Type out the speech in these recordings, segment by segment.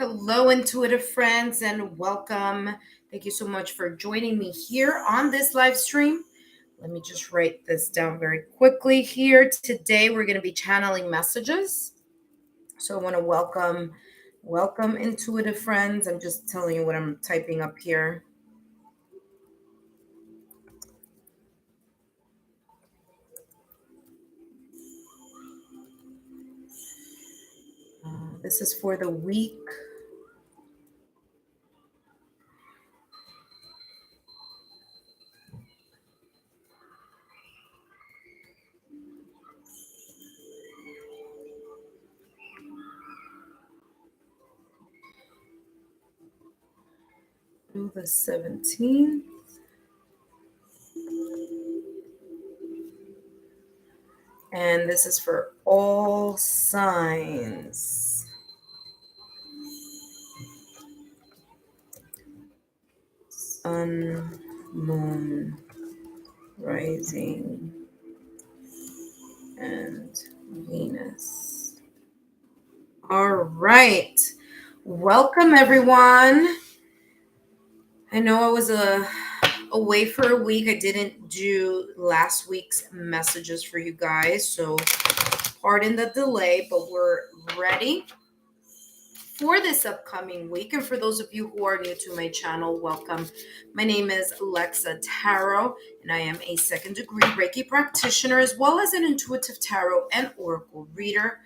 Hello, intuitive friends, and welcome. Thank you so much for joining me here on this live stream. Let me just write this down very quickly here. Today, we're going to be channeling messages. So I want to welcome intuitive friends. I'm just telling you what I'm typing up here. This is for the week. Through the 17th. And this is for all signs. Sun, moon, rising, and Venus. All right. Welcome, everyone. I know I was away for a week. I didn't do last week's messages for you guys, so pardon the delay, but we're ready for this upcoming week. And for those of you who are new to my channel, welcome. My name is Lexa Tarot, and I am a second-degree Reiki practitioner, as well as an intuitive tarot and oracle reader.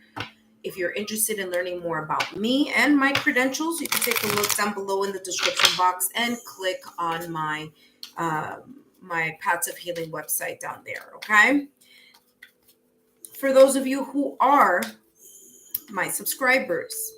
If you're interested in learning more about me and my credentials, you can take a look down below in the description box and click on my my Paths of Healing website down there, okay? For those of you who are my subscribers,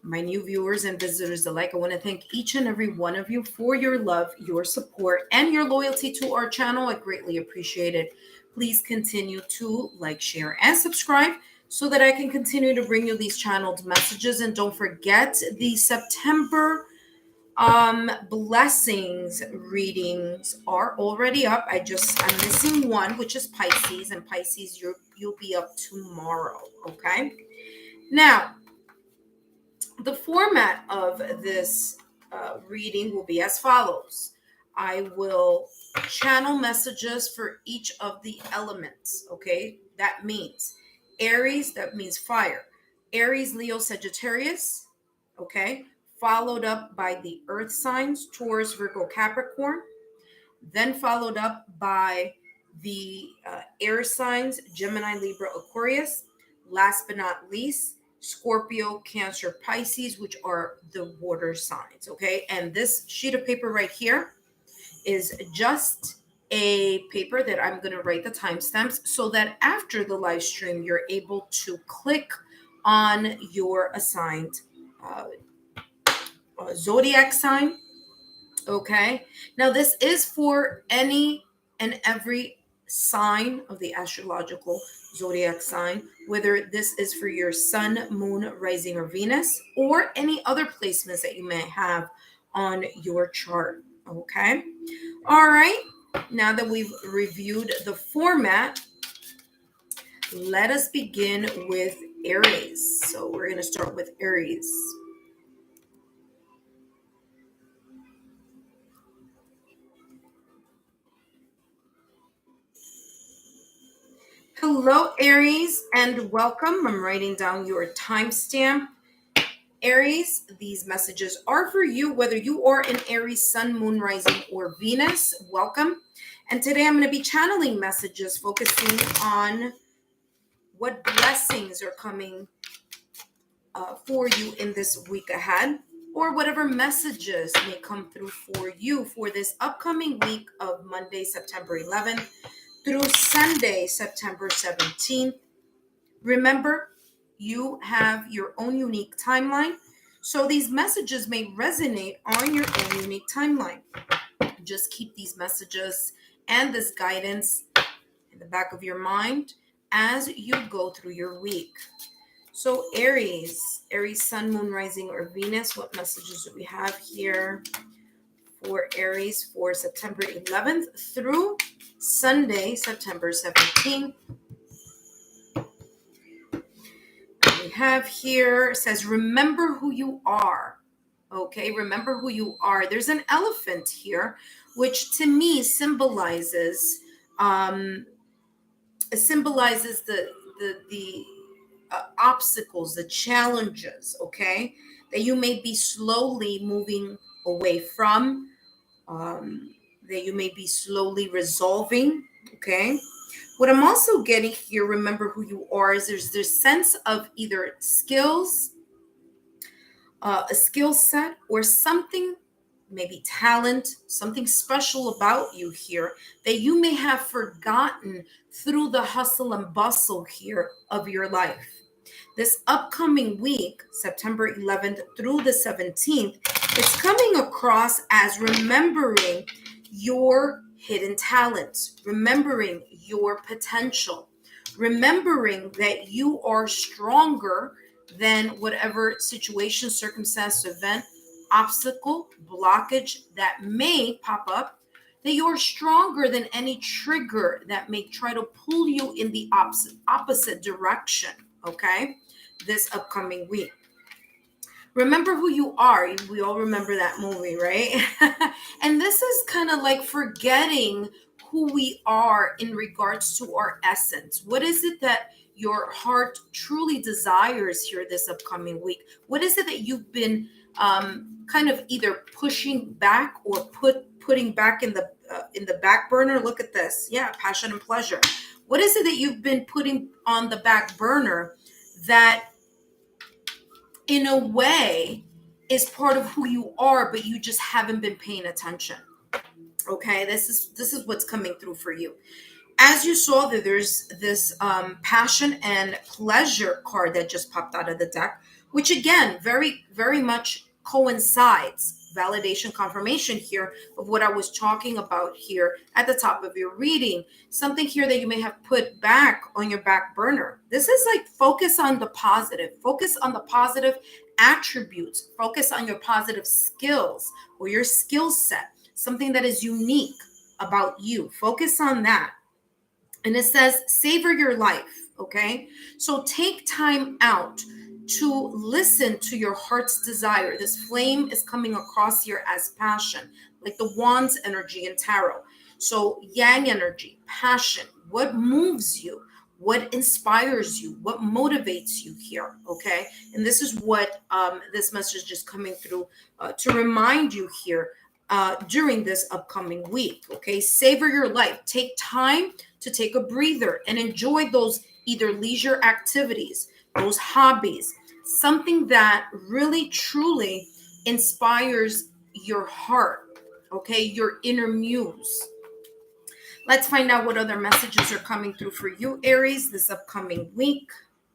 my new viewers and visitors alike, I want to thank each and every one of you for your love, your support, and your loyalty to our channel. I greatly appreciate it. Please continue to like, share, and subscribe so that I can continue to bring you these channeled messages. And don't forget, the September blessings readings are already up. I'm missing one, which is Pisces, and Pisces, you'll be up tomorrow. Okay. Now, the format of this reading will be as follows. I will channel messages for each of the elements. Okay. That means Aries, that means fire. Aries, Leo, Sagittarius. Okay. Followed up by the earth signs, Taurus, Virgo, Capricorn. Then followed up by the air signs, Gemini, Libra, Aquarius. Last but not least, Scorpio, Cancer, Pisces, which are the water signs, okay? And this sheet of paper right here is just a paper that I'm going to write the timestamps so that after the live stream, you're able to click on your assigned zodiac sign, okay? Now, this is for any and every sign of the astrological zodiac sign, whether this is for your sun, moon, rising, or Venus, or any other placements that you may have on your chart, okay? All right, now that we've reviewed the format, let us begin with Aries. So we're going to start with Aries. Hello, Aries, and welcome. I'm writing down your timestamp. Aries, these messages are for you, whether you are in Aries, Sun, Moon, Rising, or Venus. Welcome. And today I'm going to be channeling messages focusing on what blessings are coming for you in this week ahead, or whatever messages may come through for you for this upcoming week of Monday, September 11th. Through Sunday, September 17th. Remember, you have your own unique timeline, so these messages may resonate on your own unique timeline. Just keep these messages and this guidance in the back of your mind as you go through your week. So Aries, Sun, Moon, Rising, or Venus, what messages do we have here for Aries for September 11th through Sunday, September 17th. We have here says, remember who you are. Okay, remember who you are. There's an elephant here, which to me symbolizes the obstacles, the challenges, okay, that you may be slowly moving away from, that you may be slowly resolving, okay. What I'm also getting here, remember who you are, is there's this sense of either skills, a skill set, or something, maybe talent, something special about you here that you may have forgotten through the hustle and bustle here of your life. This upcoming week, September 11th through the 17th, it's coming across as remembering your hidden talents, remembering your potential, remembering that you are stronger than whatever situation, circumstance, event, obstacle, blockage that may pop up, that you're stronger than any trigger that may try to pull you in the opposite direction, okay, this upcoming week. Remember who you are. We all remember that movie, right? And this is kind of like forgetting who we are in regards to our essence. What is it that your heart truly desires here this upcoming week? What is it that you've been kind of either pushing back or putting back in the back burner? Look at this. Yeah, passion and pleasure. What is it that you've been putting on the back burner that in a way is part of who you are, but you just haven't been paying attention? Okay, this is what's coming through for you. As you saw, that there's this passion and pleasure card that just popped out of the deck, which again, very, very much coincides, validation, confirmation here of what I was talking about here at the top of your reading. Something here that you may have put back on your back burner. This is like focus on the positive, focus on the positive attributes, focus on your positive skills or your skill set, something that is unique about you. Focus on that. And it says, savor your life, okay? So take time out to listen to your heart's desire. This flame is coming across here as passion, like the wands energy in tarot. So yang energy, passion, what moves you, what inspires you, what motivates you here, okay? And this is what this message is coming through to remind you here during this upcoming week, okay? Savor your life. Take time to take a breather and enjoy those either leisure activities, those hobbies, something that really truly inspires your heart, okay, your inner muse. Let's find out what other messages are coming through for you, Aries, this upcoming week.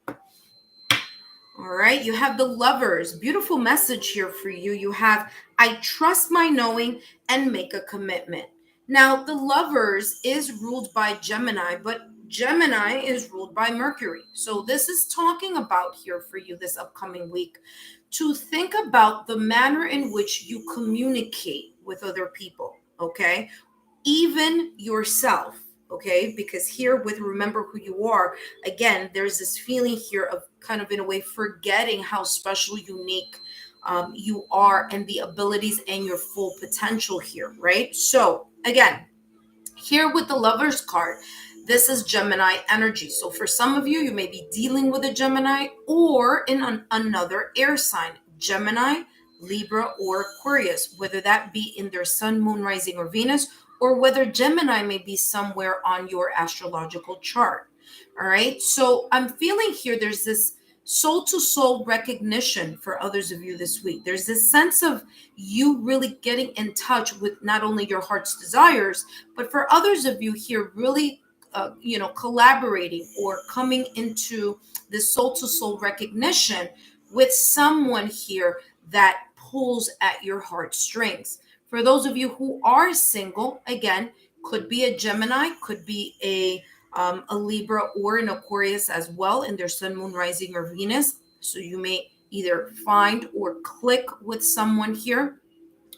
All right, you have the Lovers. Beautiful message here for you. You have, I trust my knowing and make a commitment. Now, the Lovers is ruled by Gemini, but Gemini is ruled by Mercury. So this is talking about here for you this upcoming week to think about the manner in which you communicate with other people, okay? Even yourself, okay? Because here with remember who you are, again, there's this feeling here of kind of in a way forgetting how special, unique you are and the abilities and your full potential here, right? So again, here with the Lovers card, this is Gemini energy. So for some of you, you may be dealing with a Gemini or in another air sign, Gemini, Libra, or Aquarius, whether that be in their sun, moon, rising, or Venus, or whether Gemini may be somewhere on your astrological chart. All right. So I'm feeling here there's this soul to soul recognition for others of you this week. There's this sense of you really getting in touch with not only your heart's desires, but for others of you here, really, collaborating or coming into this soul to soul recognition with someone here that pulls at your heartstrings. For those of you who are single, again, could be a Gemini, could be a Libra or an Aquarius as well in their sun, moon, rising, or Venus. So you may either find or click with someone here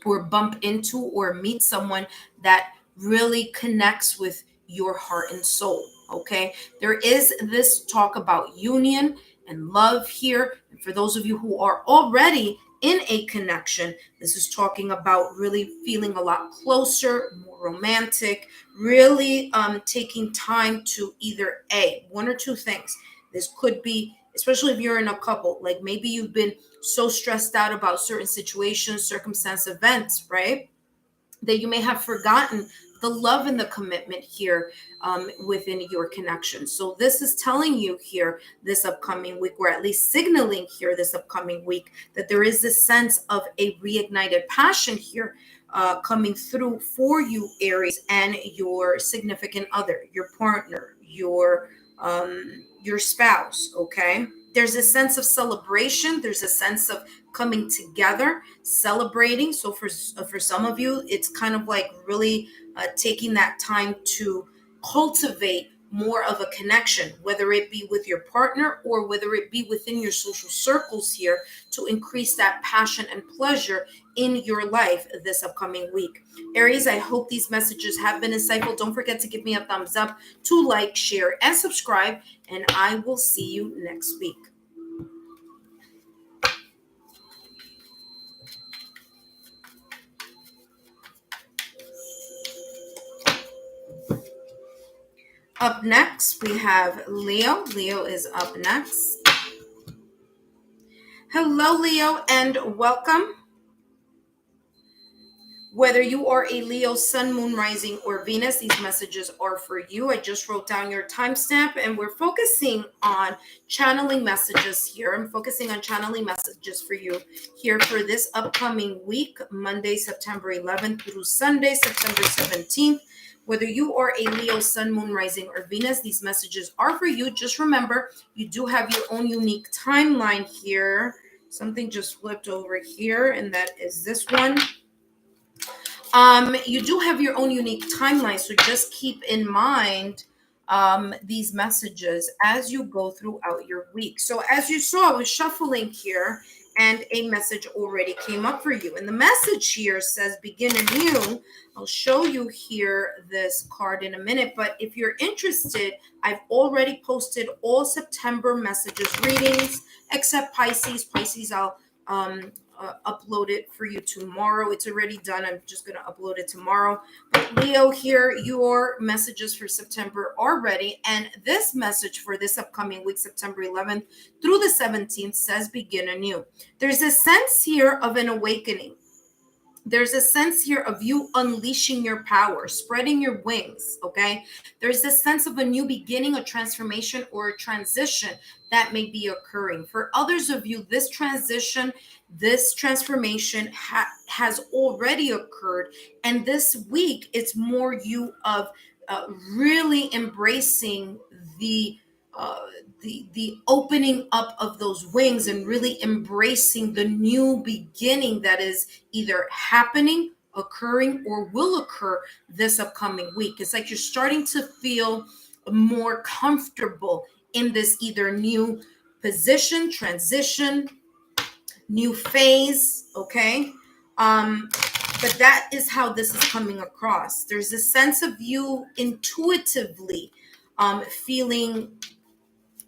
or bump into or meet someone that really connects with your heart and soul, okay? There is this talk about union and love here. And for those of you who are already in a connection, this is talking about really feeling a lot closer, more romantic, really taking time to either one or two things. This could be, especially if you're in a couple, like maybe you've been so stressed out about certain situations, circumstance, events, right? That you may have forgotten the love and the commitment here within your connection. So this is telling you here this upcoming week, or at least signaling here this upcoming week, that there is this sense of a reignited passion here coming through for you, Aries, and your significant other, your partner, your spouse. Okay, there's a sense of celebration. There's a sense of coming together, celebrating. So for some of you, it's kind of like really taking that time to cultivate more of a connection, whether it be with your partner or whether it be within your social circles here, to increase that passion and pleasure in your life this upcoming week. Aries, I hope these messages have been insightful. Don't forget to give me a thumbs up, to like, share, and subscribe, and I will see you next week. Up next, we have Leo. Leo is up next. Hello, Leo, and welcome. Whether you are a Leo, Sun, Moon, Rising, or Venus, these messages are for you. I just wrote down your timestamp, and we're focusing on channeling messages here. I'm focusing on channeling messages for you here for this upcoming week, Monday, September 11th through Sunday, September 17th. Whether you are a Leo, Sun, Moon, Rising, or Venus, these messages are for you. Just remember, you do have your own unique timeline here. Something just flipped over here, and that is this one. You do have your own unique timeline, so just keep in mind these messages as you go throughout your week. So as you saw, I was shuffling here, and a message already came up for you. And the message here says, begin anew. I'll show you here this card in a minute, but if you're interested, I've already posted all September messages readings, except Pisces. Pisces, I'll upload it for you tomorrow. It's already done. I'm just going to upload it tomorrow. But Leo, here your messages for September are ready, and this message for this upcoming week, September 11th through the 17th, says begin anew. There's a sense here of an awakening. There's a sense here of you unleashing your power, spreading your wings, okay? There's a sense of a new beginning, a transformation, or a transition that may be occurring. For others of you, this transition, this transformation has already occurred. And this week, it's more you of really embracing the opening up of those wings and really embracing the new beginning that is either happening, occurring, or will occur this upcoming week. It's like you're starting to feel more comfortable in this either new position, transition, new phase, okay? But that is how this is coming across. There's a sense of you intuitively feeling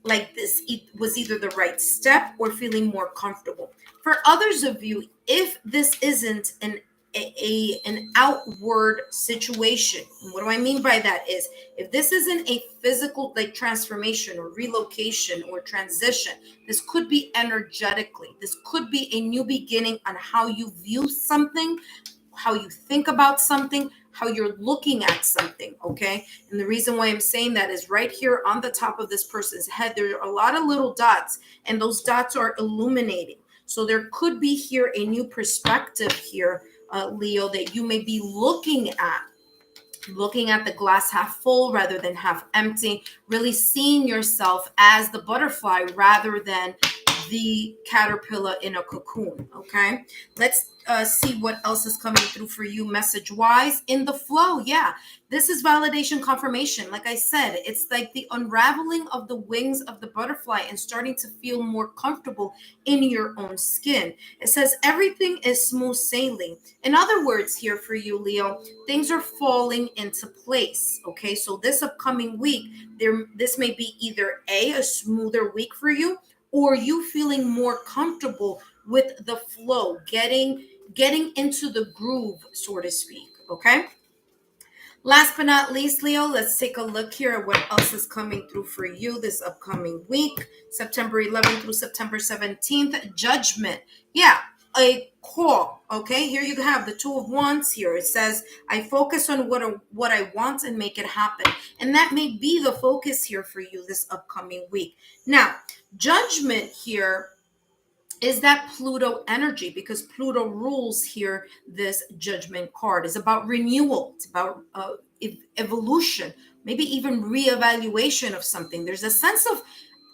like this was either the right step or feeling more comfortable. For others of you, if this isn't an outward situation, and what do I mean by that is, if this isn't a physical like transformation or relocation or transition, this could be energetically. This could be a new beginning on how you view something, how you think about something, how you're looking at something, okay? And the reason why I'm saying that is right here on the top of this person's head, there are a lot of little dots, and those dots are illuminating. So there could be here a new perspective here, Leo, that you may be looking at the glass half full rather than half empty, really seeing yourself as the butterfly rather than the caterpillar in a cocoon, okay? Let's see what else is coming through for you message wise in the flow. Yeah, this is validation confirmation. Like I said, it's like the unraveling of the wings of the butterfly and starting to feel more comfortable in your own skin. It says everything is smooth sailing. In other words, here for you, Leo, things are falling into place. Okay, so this upcoming week, this may be either a smoother week for you, or you feeling more comfortable with the flow, getting into the groove, so to speak. Okay. Last but not least, Leo, let's take a look here at what else is coming through for you this upcoming week, September 11th through September 17th. Judgment. Yeah, a call. Okay, here you have the Two of Wands here. It says, I focus on what I want and make it happen. And that may be the focus here for you this upcoming week. Now, judgment here is that Pluto energy, because Pluto rules here. This judgment card is about renewal. It's about evolution, maybe even reevaluation of something. There's a sense of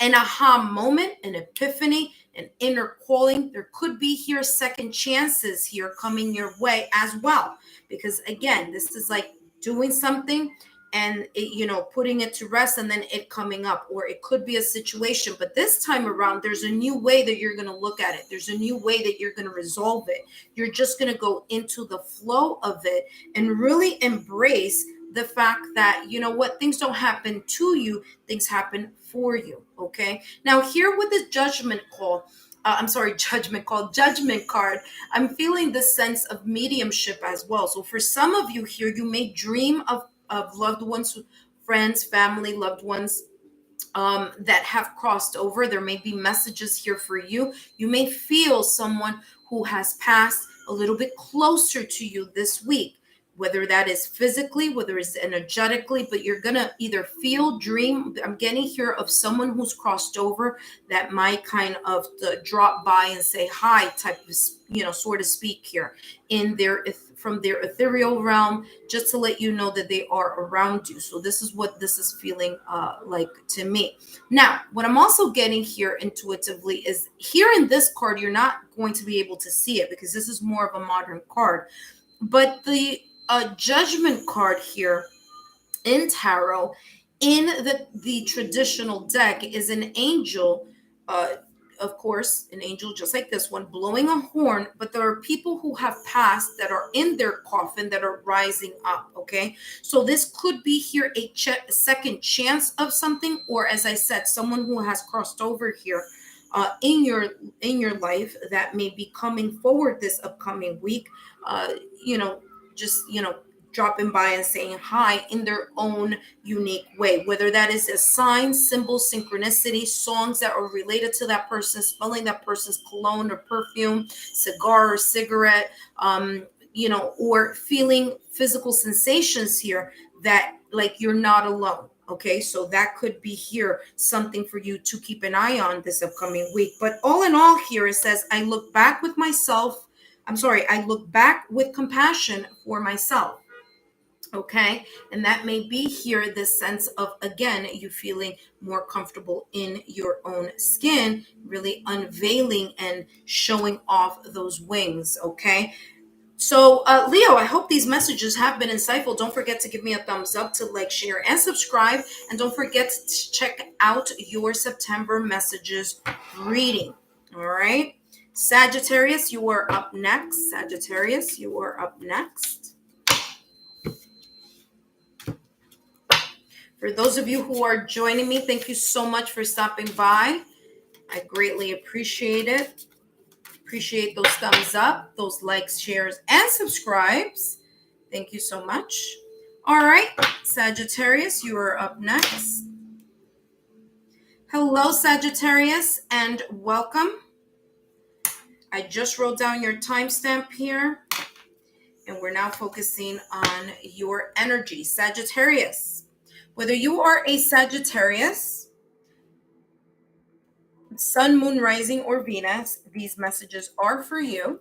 an aha moment, an epiphany, an inner calling. There could be here second chances here coming your way as well, because again, this is like doing something and it, putting it to rest and then it coming up, or it could be a situation, but this time around there's a new way that you're going to look at it. There's a new way that you're going to resolve it. You're just going to go into the flow of it and really embrace the fact that, you know what, things don't happen to you, things happen for you. Okay, now here with the judgment card, I'm feeling this sense of mediumship as well. So for some of you here, you may dream of loved ones, friends, family, loved ones that have crossed over. There may be messages here for you. You may feel someone who has passed a little bit closer to you this week, whether that is physically, whether it's energetically, but you're going to either feel, dream. I'm getting here of someone who's crossed over that might kind of drop by and say hi type of, so to speak here from their ethereal realm, just to let you know that they are around you. So this is what this is feeling like to me. Now, what I'm also getting here intuitively is here in this card, you're not going to be able to see it because this is more of a modern card, but the judgment card here in tarot in the traditional deck is an angel, of course, an angel just like this one blowing a horn, but there are people who have passed that are in their coffin that are rising up. Okay, so this could be here a second chance of something, or as I said, someone who has crossed over here in your life that may be coming forward this upcoming week, just dropping by and saying hi in their own unique way, whether that is a sign, symbol, synchronicity, songs that are related to that person, smelling that person's cologne or perfume, cigar or cigarette, or feeling physical sensations here that like you're not alone. Okay, so that could be here something for you to keep an eye on this upcoming week. But all in all here, it says, I look back with compassion for myself. Okay, and that may be here this sense of, again, you feeling more comfortable in your own skin, really unveiling and showing off those wings. Okay, so Leo, I hope these messages have been insightful. Don't forget to give me a thumbs up, to like, share, and subscribe, and don't forget to check out your September messages reading. All right, Sagittarius, you are up next. Sagittarius, you are up next. For those of you who are joining me, thank you so much for stopping by. I greatly appreciate it. Appreciate those thumbs up, those likes, shares, and subscribes. Thank you so much. All right, Sagittarius, you are up next. Hello, Sagittarius, and welcome. I just wrote down your timestamp here, and we're now focusing on your energy, Sagittarius. Whether you are a Sagittarius, Sun, Moon, Rising, or Venus, these messages are for you.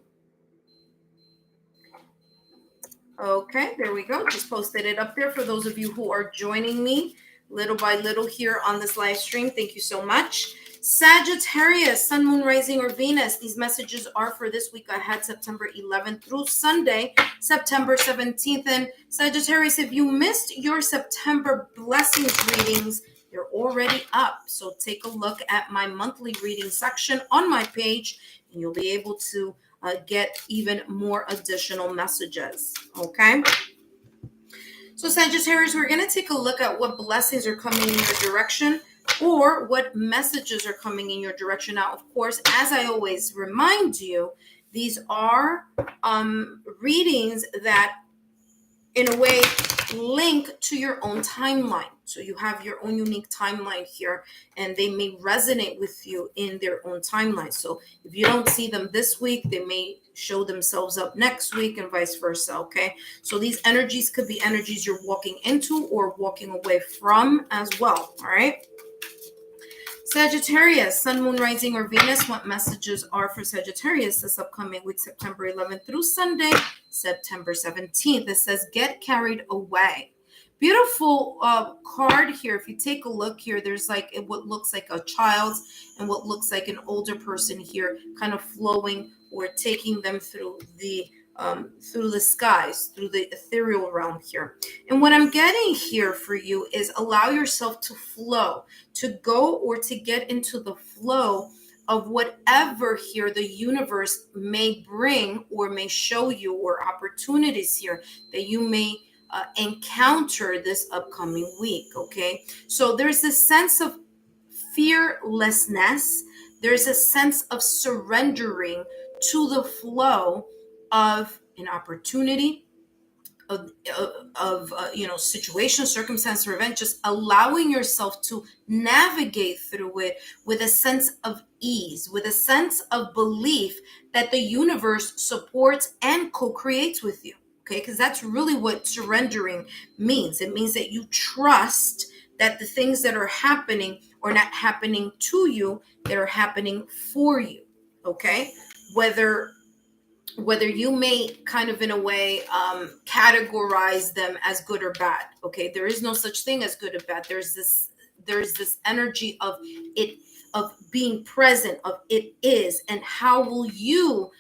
Okay, there we go. Just posted it up there for those of you who are joining me little by little here on this live stream. Thank you so much. Sagittarius, Sun, Moon, Rising, or Venus, these messages are for this week ahead, September 11th through Sunday, September 17th. And Sagittarius, if you missed your September blessings readings, they're already up. So take a look at my monthly reading section on my page, and you'll be able to get even more additional messages. Okay. So Sagittarius, we're going to take a look at what blessings are coming in your direction or what messages are coming in your direction. Now, of course, as I always remind you, these are readings that in a way link to your own timeline. So you have your own unique timeline here, and they may resonate with you in their own timeline. So if you don't see them this week, they may show themselves up next week and vice versa. Okay. So these energies could be energies you're walking into or walking away from as well. All right. Sagittarius, Sun, Moon, Rising, or Venus. What messages are for Sagittarius this upcoming week, September 11th through Sunday, September 17th? It says, get carried away. Beautiful card here. If you take a look here, there's like what looks like a child's and what looks like an older person here, kind of flowing or taking them through the skies, through the ethereal realm here. And what I'm getting here for you is allow yourself to flow, to go or to get into the flow of whatever here the universe may bring or may show you, or opportunities here that you may encounter this upcoming week. Okay, so there's this sense of fearlessness. There's a sense of surrendering to the flow of an opportunity, of situation, circumstance, or event, just allowing yourself to navigate through it with a sense of ease, with a sense of belief that the universe supports and co-creates with you. Okay, because that's really what surrendering means. It means that you trust that the things that are happening are not happening to you, that are happening for you. Okay, whether you may kind of in a way categorize them as good or bad. Okay, there is no such thing as good or bad. There's this energy of it, of being present, of it is, and how will you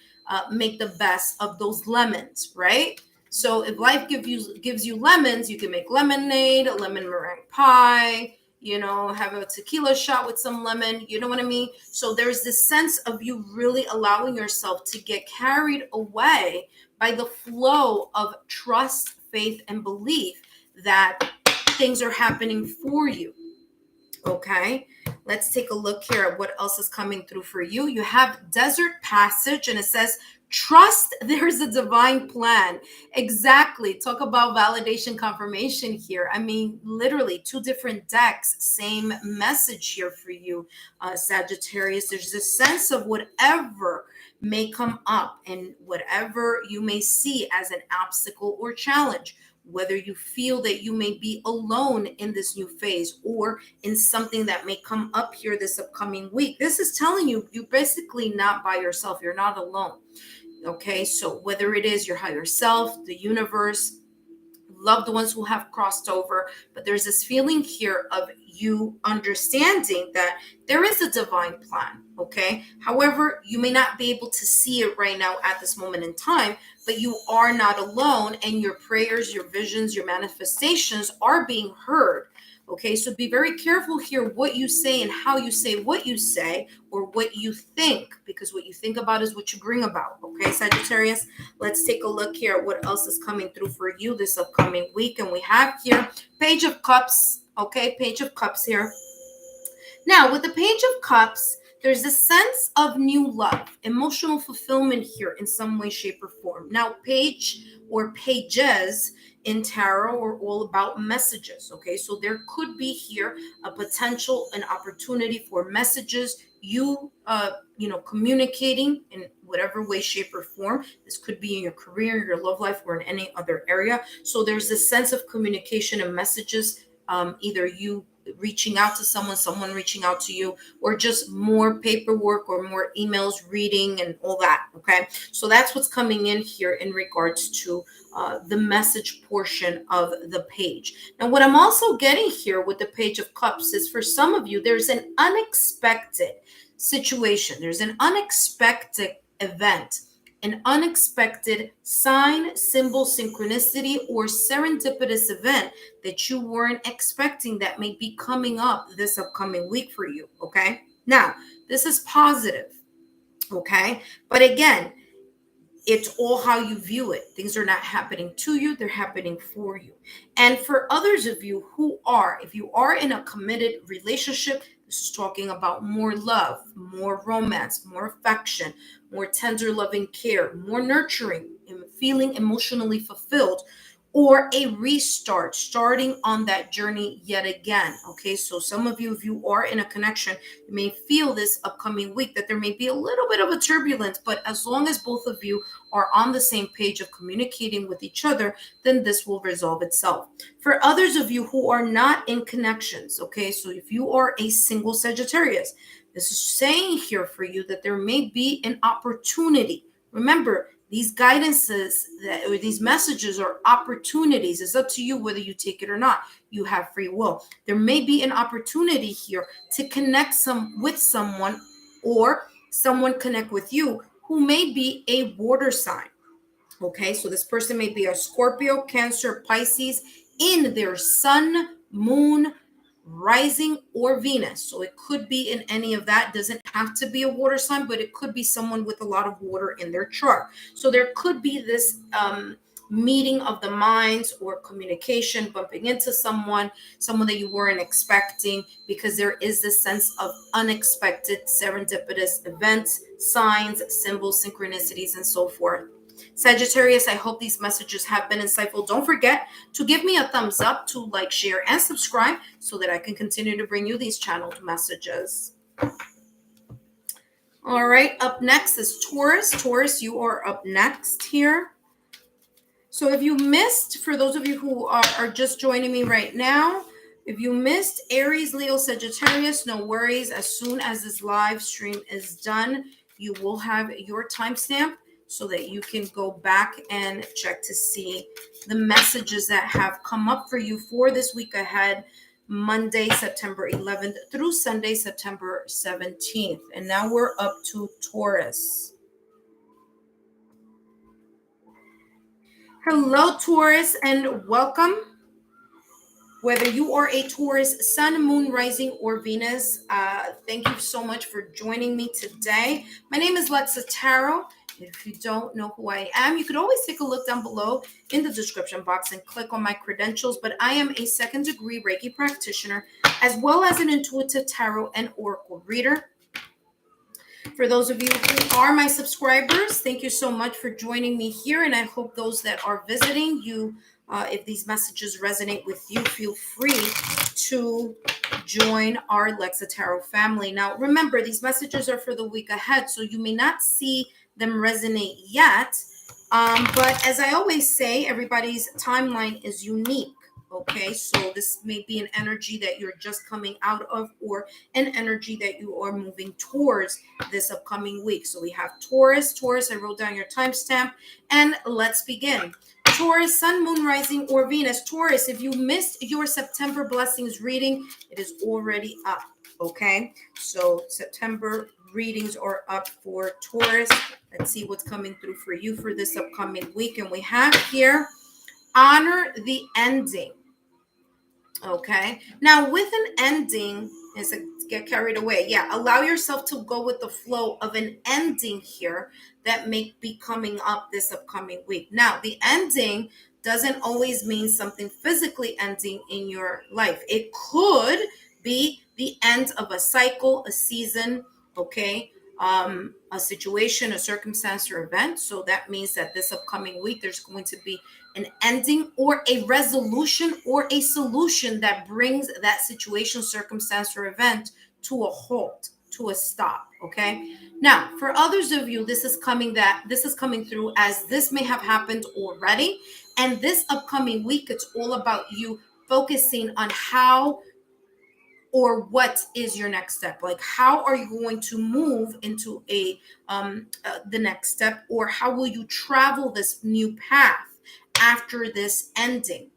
make the best of those lemons, right? So if life gives you lemons, you can make lemonade, a lemon meringue pie, have a tequila shot with some lemon, you know what I mean? So there's this sense of you really allowing yourself to get carried away by the flow of trust, faith, and belief that things are happening for you. Okay, let's take a look here at what else is coming through for you. You have Desert Passage, and it says, trust there's a divine plan. Exactly. Talk about validation confirmation here. I mean, literally 2 different decks, same message here for you, Sagittarius. There's this sense of whatever may come up and whatever you may see as an obstacle or challenge, whether you feel that you may be alone in this new phase or in something that may come up here this upcoming week. This is telling you you're basically not by yourself. You're not alone. Okay, so whether it is your higher self, the universe, loved ones who have crossed over, but there's this feeling here of you understanding that there is a divine plan. Okay, however, you may not be able to see it right now at this moment in time, but you are not alone, and your prayers, your visions, your manifestations are being heard. Okay, so be very careful here what you say and how you say what you say, or what you think, because what you think about is what you bring about. Okay, Sagittarius, let's take a look here at what else is coming through for you this upcoming week. And we have here Page of Cups. Okay, Page of Cups here. Now, with the Page of Cups, there's a sense of new love, emotional fulfillment here in some way, shape, or form. Now, page or pages in tarot are all about messages. Okay, so there could be here a potential, an opportunity for messages, you communicating in whatever way, shape, or form. This could be in your career, your love life, or in any other area. So there's this sense of communication and messages, either you reaching out to someone reaching out to you, or just more paperwork or more emails, reading, and all that. Okay, so that's what's coming in here in regards to the message portion of the page. Now, what I'm also getting here with the Page of Cups is, for some of you, there's an unexpected situation, there's an unexpected event, an unexpected sign, symbol, synchronicity, or serendipitous event that you weren't expecting that may be coming up this upcoming week for you. Okay, now this is positive. Okay, but again, It's all how you view it. Things are not happening to you, they're happening for you. And for others of you who are, if you are in a committed relationship, this is talking about more love, more romance, more affection, more tender loving care, more nurturing, and feeling emotionally fulfilled, or a restart, starting on that journey yet again. Okay, so some of you, if you are in a connection, you may feel this upcoming week that there may be a little bit of a turbulence, but as long as both of you are on the same page of communicating with each other, then this will resolve itself. For others of you who are not in connections, okay, so if you are a single Sagittarius, this is saying here for you that there may be an opportunity. Remember, these guidances or these messages are opportunities. It's up to you whether you take it or not. You have free will. There may be an opportunity here to connect with someone, or someone connect with you who may be a water sign. Okay, so this person may be a Scorpio, Cancer, Pisces in their sun, moon, rising, or Venus. So it could be in any of that. It doesn't have to be a water sign, but it could be someone with a lot of water in their chart. So there could be this meeting of the minds or communication, bumping into someone that you weren't expecting, because there is this sense of unexpected serendipitous events, signs, symbols, synchronicities, and so forth. Sagittarius, I hope these messages have been insightful. Don't forget to give me a thumbs up, to like, share, and subscribe so that I can continue to bring you these channeled messages. All right, up next is Taurus. Taurus, you are up next here. So if you missed, for those of you who are just joining me right now, if you missed Aries, Leo, Sagittarius, no worries. As soon as this live stream is done, you will have your timestamp so that you can go back and check to see the messages that have come up for you for this week ahead, Monday, September 11th through Sunday, September 17th. And now we're up to Taurus. Hello, Taurus, and welcome. Whether you are a Taurus, Sun, Moon, Rising, or Venus, thank you so much for joining me today. My name is Lexa Tarot. If you don't know who I am, you could always take a look down below in the description box and click on my credentials. But I am a second-degree Reiki practitioner, as well as an intuitive tarot and oracle reader. For those of you who are my subscribers, thank you so much for joining me here. And I hope those that are visiting you, if these messages resonate with you, feel free to join our Lexa Tarot family. Now, remember, these messages are for the week ahead, so you may not see them resonate yet. But as I always say, everybody's timeline is unique. Okay, so this may be an energy that you're just coming out of, or an energy that you are moving towards this upcoming week. So we have Taurus. Taurus, I wrote down your timestamp, and let's begin. Taurus, Sun, Moon, Rising, or Venus. Taurus, if you missed your September blessings reading, it is already up. Okay, so September readings are up for Taurus. Let's see what's coming through for you for this upcoming week. And we have here, honor the ending. Okay, now with an ending, is it get carried away? Yeah, allow yourself to go with the flow of an ending here that may be coming up this upcoming week. Now, the ending doesn't always mean something physically ending in your life. It could be the end of a cycle, a season, okay, a situation, a circumstance, or event. So that means that this upcoming week, there's going to be an ending or a resolution or a solution that brings that situation, circumstance, or event to a halt, to a stop. Okay. Now, for others of you, this is coming through as this may have happened already. And this upcoming week, it's all about you focusing on how or what is your next step. Like, how are you going to move into the next step, or how will you travel this new path after this ending?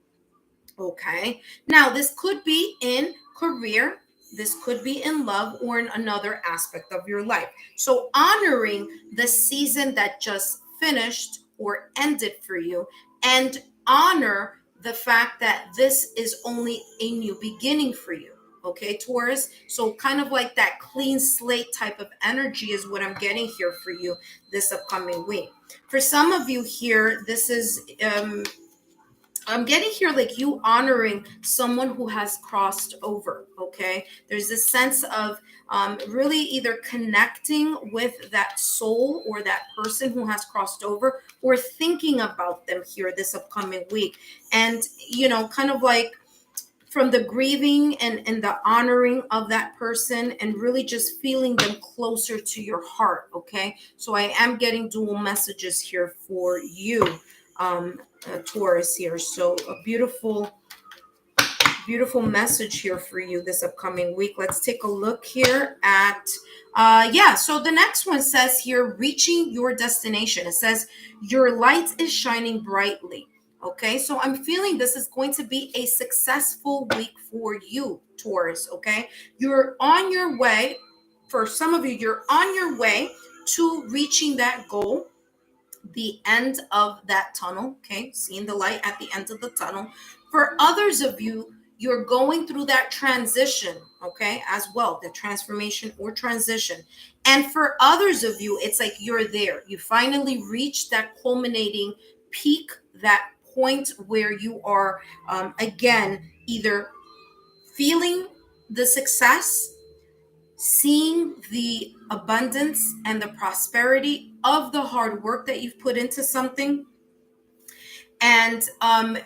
Okay, now this could be in career, this could be in love, or in another aspect of your life. So honoring the season that just finished or ended for you, and honor the fact that this is only a new beginning for you. Okay, Taurus. So kind of like that clean slate type of energy is what I'm getting here for you this upcoming week. For some of you here, this is I'm getting here like you honoring someone who has crossed over. Okay, there's this sense of really either connecting with that soul or that person who has crossed over, or thinking about them here this upcoming week. And kind of like from the grieving and the honoring of that person, and really just feeling them closer to your heart. Okay, so I am getting dual messages here for you, Taurus here. So a beautiful message here for you this upcoming week. Let's take a look here at so the next one says here, reaching your destination. It says your light is shining brightly. Okay, so I'm feeling this is going to be a successful week for you, Taurus. Okay, you're on your way. For some of you, you're on your way to reaching that goal, the end of that tunnel. Okay, seeing the light at the end of the tunnel. For others of you, you're going through that transition, okay, as well, the transformation or transition. And for others of you, it's like you're there. You finally reached that culminating peak, that point where you are, again, either feeling the success, seeing the abundance and the prosperity of the hard work that you've put into something. And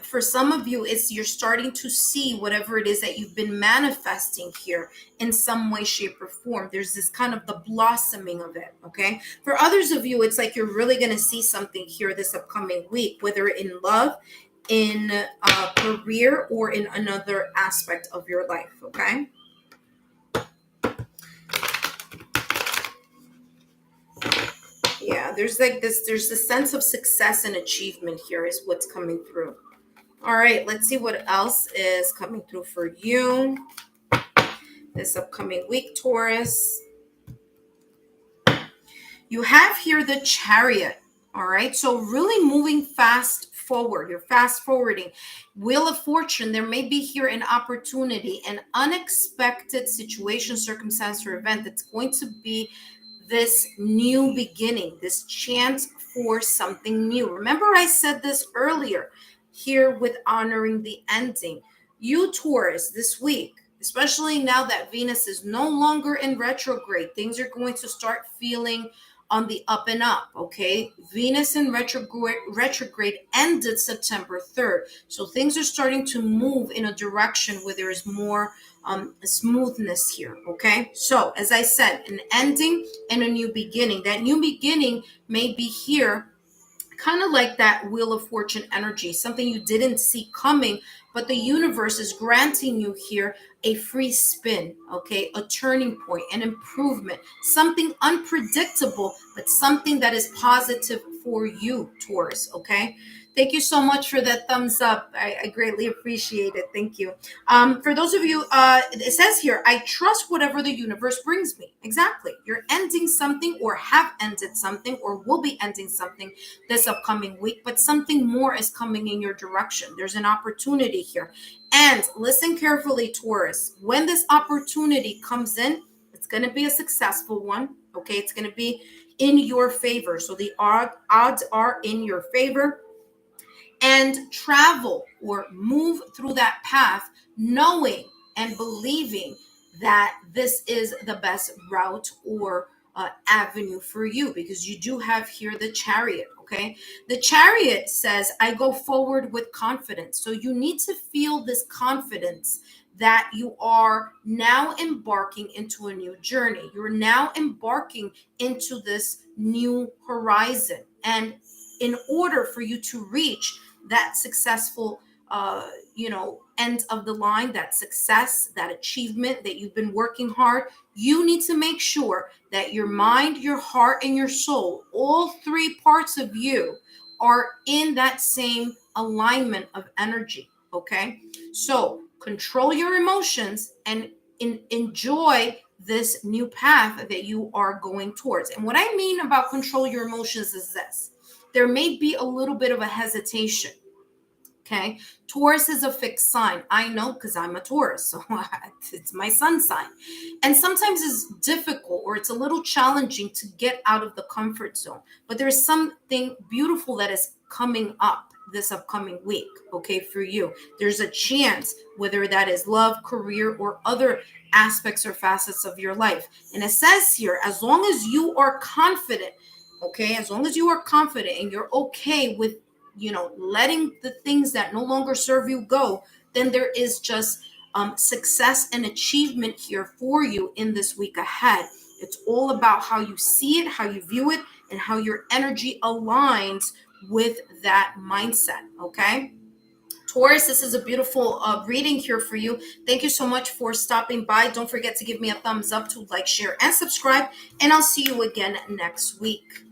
for some of you, it's you're starting to see whatever it is that you've been manifesting here in some way, shape, or form. There's this kind of the blossoming of it. Okay. For others of you, it's like you're really going to see something here this upcoming week, whether in love, in career, or in another aspect of your life. Okay. Yeah, there's a sense of success and achievement here is what's coming through. All right, let's see what else is coming through for you this upcoming week, Taurus. You have here the Chariot. All right, so really moving fast forward. You're fast forwarding. Wheel of Fortune, there may be here an opportunity, an unexpected situation, circumstance, or event that's going to be this new beginning, this chance for something new. Remember, I said this earlier here with honoring the ending. You, Taurus, this week, especially now that Venus is no longer in retrograde, things are going to start feeling on the up and up. Okay, Venus in retrograde ended September 3rd, so things are starting to move in a direction where there is more smoothness here. Okay, so as I said, an ending and a new beginning. That new beginning may be here kind of like that Wheel of Fortune energy, something you didn't see coming, but the universe is granting you here a free spin, okay, a turning point, an improvement, something unpredictable, but something that is positive for you, Taurus, okay? Thank you so much for that thumbs up. I greatly appreciate it. Thank you. For those of you, it says here, I trust whatever the universe brings me. Exactly. You're ending something, or have ended something, or will be ending something this upcoming week, but something more is coming in your direction. There's an opportunity here. And listen carefully, Taurus. When this opportunity comes in, it's going to be a successful one. Okay. It's going to be in your favor. So the odds are in your favor. And travel or move through that path knowing and believing that this is the best route or avenue for you, because you do have here the Chariot. Okay, the Chariot says, I go forward with confidence. So you need to feel this confidence that you are now embarking into a new journey. You're now embarking into this new horizon. And in order for you to reach that successful end of the line, that success, that achievement that you've been working hard, you need to make sure that your mind, your heart, and your soul, all three parts of you, are in that same alignment of energy. Okay, so control your emotions and enjoy this new path that you are going towards. And what I mean about control your emotions is this: there may be a little bit of a hesitation. Okay. Taurus is a fixed sign. I know because I'm a Taurus. So it's my sun sign. And sometimes it's difficult or it's a little challenging to get out of the comfort zone. But there's something beautiful that is coming up this upcoming week. Okay. For you, there's a chance, whether that is love, career, or other aspects or facets of your life. And it says here, as long as you are confident, okay, as long as you are confident and you're okay with, letting the things that no longer serve you go, then there is just success and achievement here for you in this week ahead. It's all about how you see it, how you view it, and how your energy aligns with that mindset. Okay. Taurus, this is a beautiful reading here for you. Thank you so much for stopping by. Don't forget to give me a thumbs up, to like, share, and subscribe. And I'll see you again next week.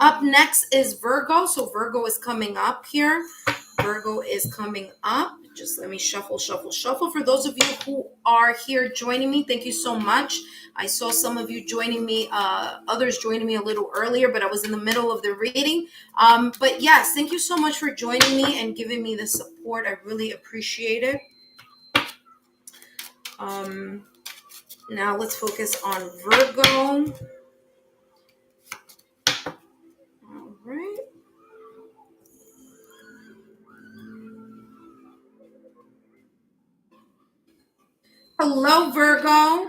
Up next is Virgo. So Virgo is coming up here. Virgo is coming up. Just let me shuffle. For those of you who are here joining me, thank you so much. I saw some of you joining me, others joining me a little earlier, but I was in the middle of the reading. But yes, thank you so much for joining me and giving me the support. I really appreciate it. Now let's focus on Virgo. All right. Hello, Virgo.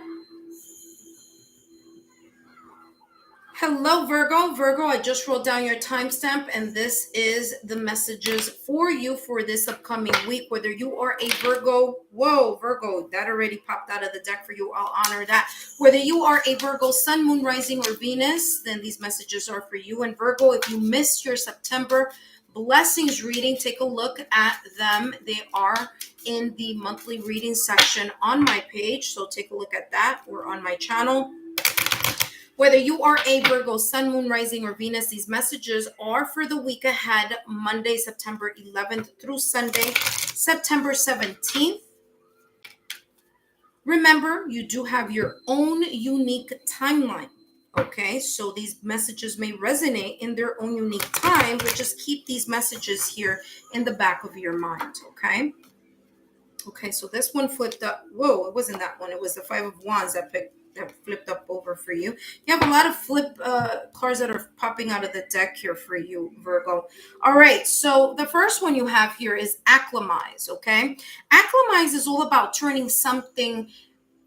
Hello, Virgo. Virgo, I just wrote down your timestamp, and this is the messages for you for this upcoming week. Whether you are a Virgo, whoa, Virgo, that already popped out of the deck for you. I'll honor that. Whether you are a Virgo, Sun, Moon, Rising, or Venus, then these messages are for you. And Virgo, if you missed your September blessings reading, take a look at them. They are in the monthly reading section on my page. So take a look at that, or on my channel. Whether you are a Virgo, Sun, Moon, Rising, or Venus, these messages are for the week ahead, Monday, September 11th through Sunday, September 17th. Remember, you do have your own unique timeline, okay? So these messages may resonate in their own unique time, but just keep these messages here in the back of your mind, okay? Okay, so this one flipped up. Whoa, it wasn't that one. It was the Five of Wands that flipped up over for you. You have a lot of flip cards that are popping out of the deck here for you, Virgo. All right, so the first one you have here is acclimatize, okay? Acclimatize is all about turning something,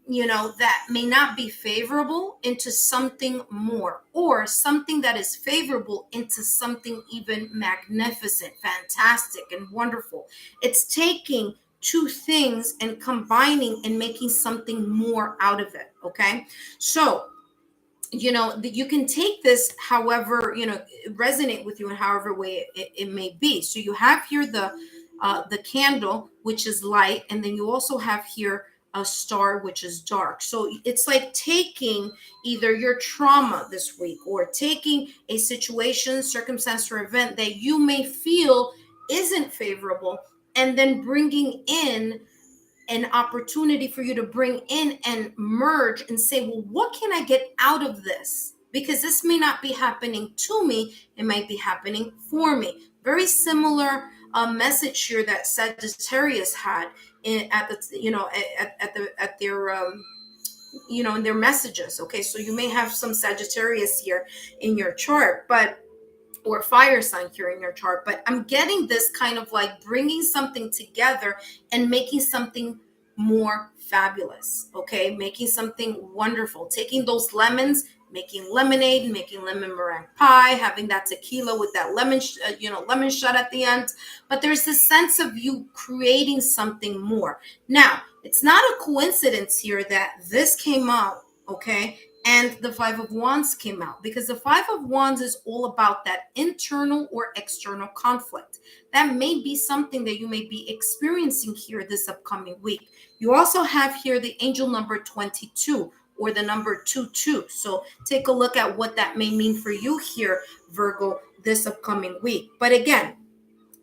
that may not be favorable into something more, or something that is favorable into something even magnificent, fantastic, and wonderful. It's taking two things and combining and making something more out of it. Okay. So, you can take this however, resonate with you in however way it may be. So you have here the candle, which is light. And then you also have here a star, which is dark. So it's like taking either your trauma this week, or taking a situation, circumstance, or event that you may feel isn't favorable, and then bringing in an opportunity for you to bring in and merge and say, well, what can I get out of this? Because this may not be happening to me, it might be happening for me. Very similar message here that Sagittarius had in their messages. Okay, so you may have some Sagittarius here in your chart, or fire sign here in your chart, but I'm getting this kind of like bringing something together and making something more fabulous, okay? Making something wonderful, taking those lemons, making lemonade, making lemon meringue pie, having that tequila with that lemon shot at the end. But there's this sense of you creating something more. Now, it's not a coincidence here that this came out, okay? And the Five of Wands came out, because the Five of Wands is all about that internal or external conflict. That may be something that you may be experiencing here this upcoming week. You also have here the angel number 22, or the number 22. So take a look at what that may mean for you here, Virgo, this upcoming week. But again,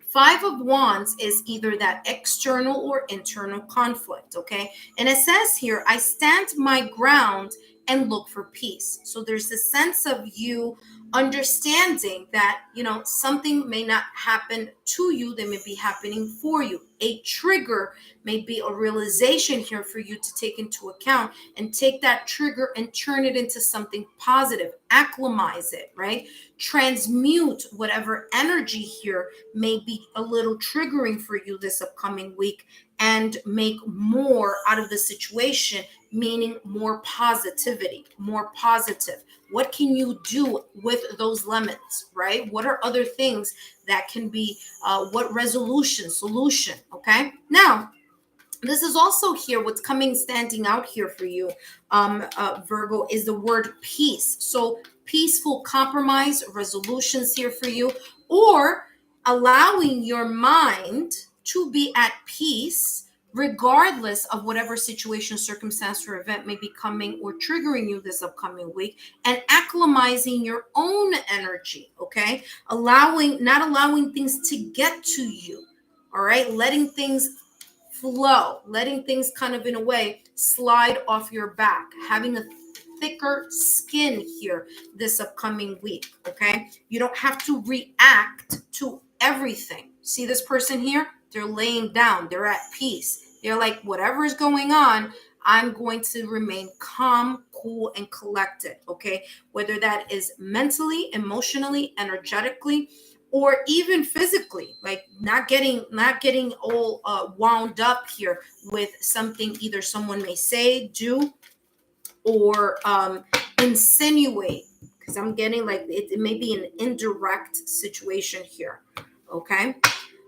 Five of Wands is either that external or internal conflict, okay? And it says here, I stand my ground and look for peace. So there's a sense of you understanding that, something may not happen to you, they may be happening for you. A trigger may be a realization here for you to take into account, and take that trigger and turn it into something positive, acclimatize it, right? Transmute whatever energy here may be a little triggering for you this upcoming week, and make more out of the situation, meaning more positivity, more positive. What can you do with those lemons, right? What are other things that can be, what resolution, solution, okay? Now, this is also here, what's coming, standing out here for you, Virgo, is the word peace. So peaceful compromise, resolutions here for you, or allowing your mind to be at peace regardless of whatever situation, circumstance, or event may be coming or triggering you this upcoming week, and acclimatizing your own energy, okay? Not allowing things to get to you, all right? Letting things flow, letting things kind of, in a way, slide off your back, having a thicker skin here this upcoming week, okay? You don't have to react to everything. See this person here? They're laying down, they're at peace. They're like, whatever is going on, I'm going to remain calm, cool, and collected, okay? Whether that is mentally, emotionally, energetically, or even physically, like not getting all wound up here with something either someone may say, do, or insinuate, because I'm getting like it may be an indirect situation here, okay?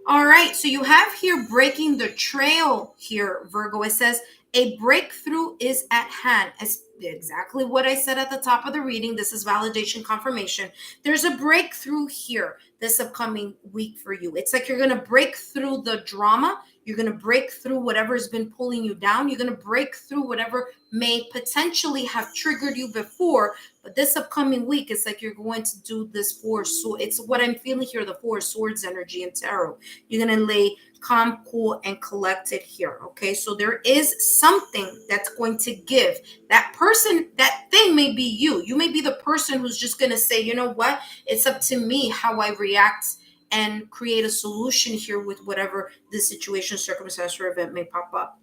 All right, so you have here breaking the trail here, Virgo. It says a breakthrough is at hand. It's exactly what I said at the top of the reading. This is validation, confirmation. There's a breakthrough here this upcoming week for you. It's like you're going to break through the drama. You're going to break through whatever's been pulling you down. You're going to break through whatever may potentially have triggered you before. But this upcoming week, it's like you're going to do this Four Swords. It's what I'm feeling here, the Four Swords energy in tarot. You're going to lay calm, cool, and collected here, okay? So there is something that's going to give. That person, that thing may be you. You may be the person who's just going to say, you know what? It's up to me how I react and create a solution here with whatever the situation, circumstance, or event may pop up.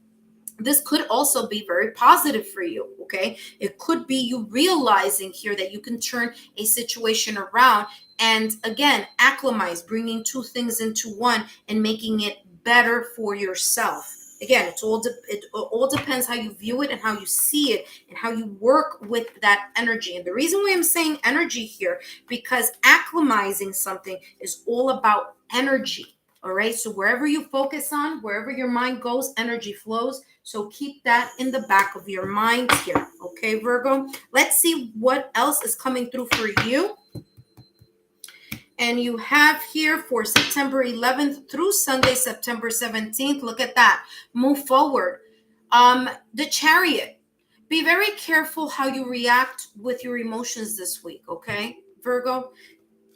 This could also be very positive for you, okay? It could be you realizing here that you can turn a situation around and, again, acclimatize, bringing two things into one and making it better for yourself. Again, it all depends how you view it and how you see it and how you work with that energy. And the reason why I'm saying energy here, because acclimatizing something is all about energy. All right. So wherever you focus on, wherever your mind goes, energy flows. So keep that in the back of your mind here. Okay, Virgo. Let's see what else is coming through for you. And you have here for September 11th through Sunday, September 17th. Look at that. Move forward. The Chariot. Be very careful how you react with your emotions this week. Okay, Virgo.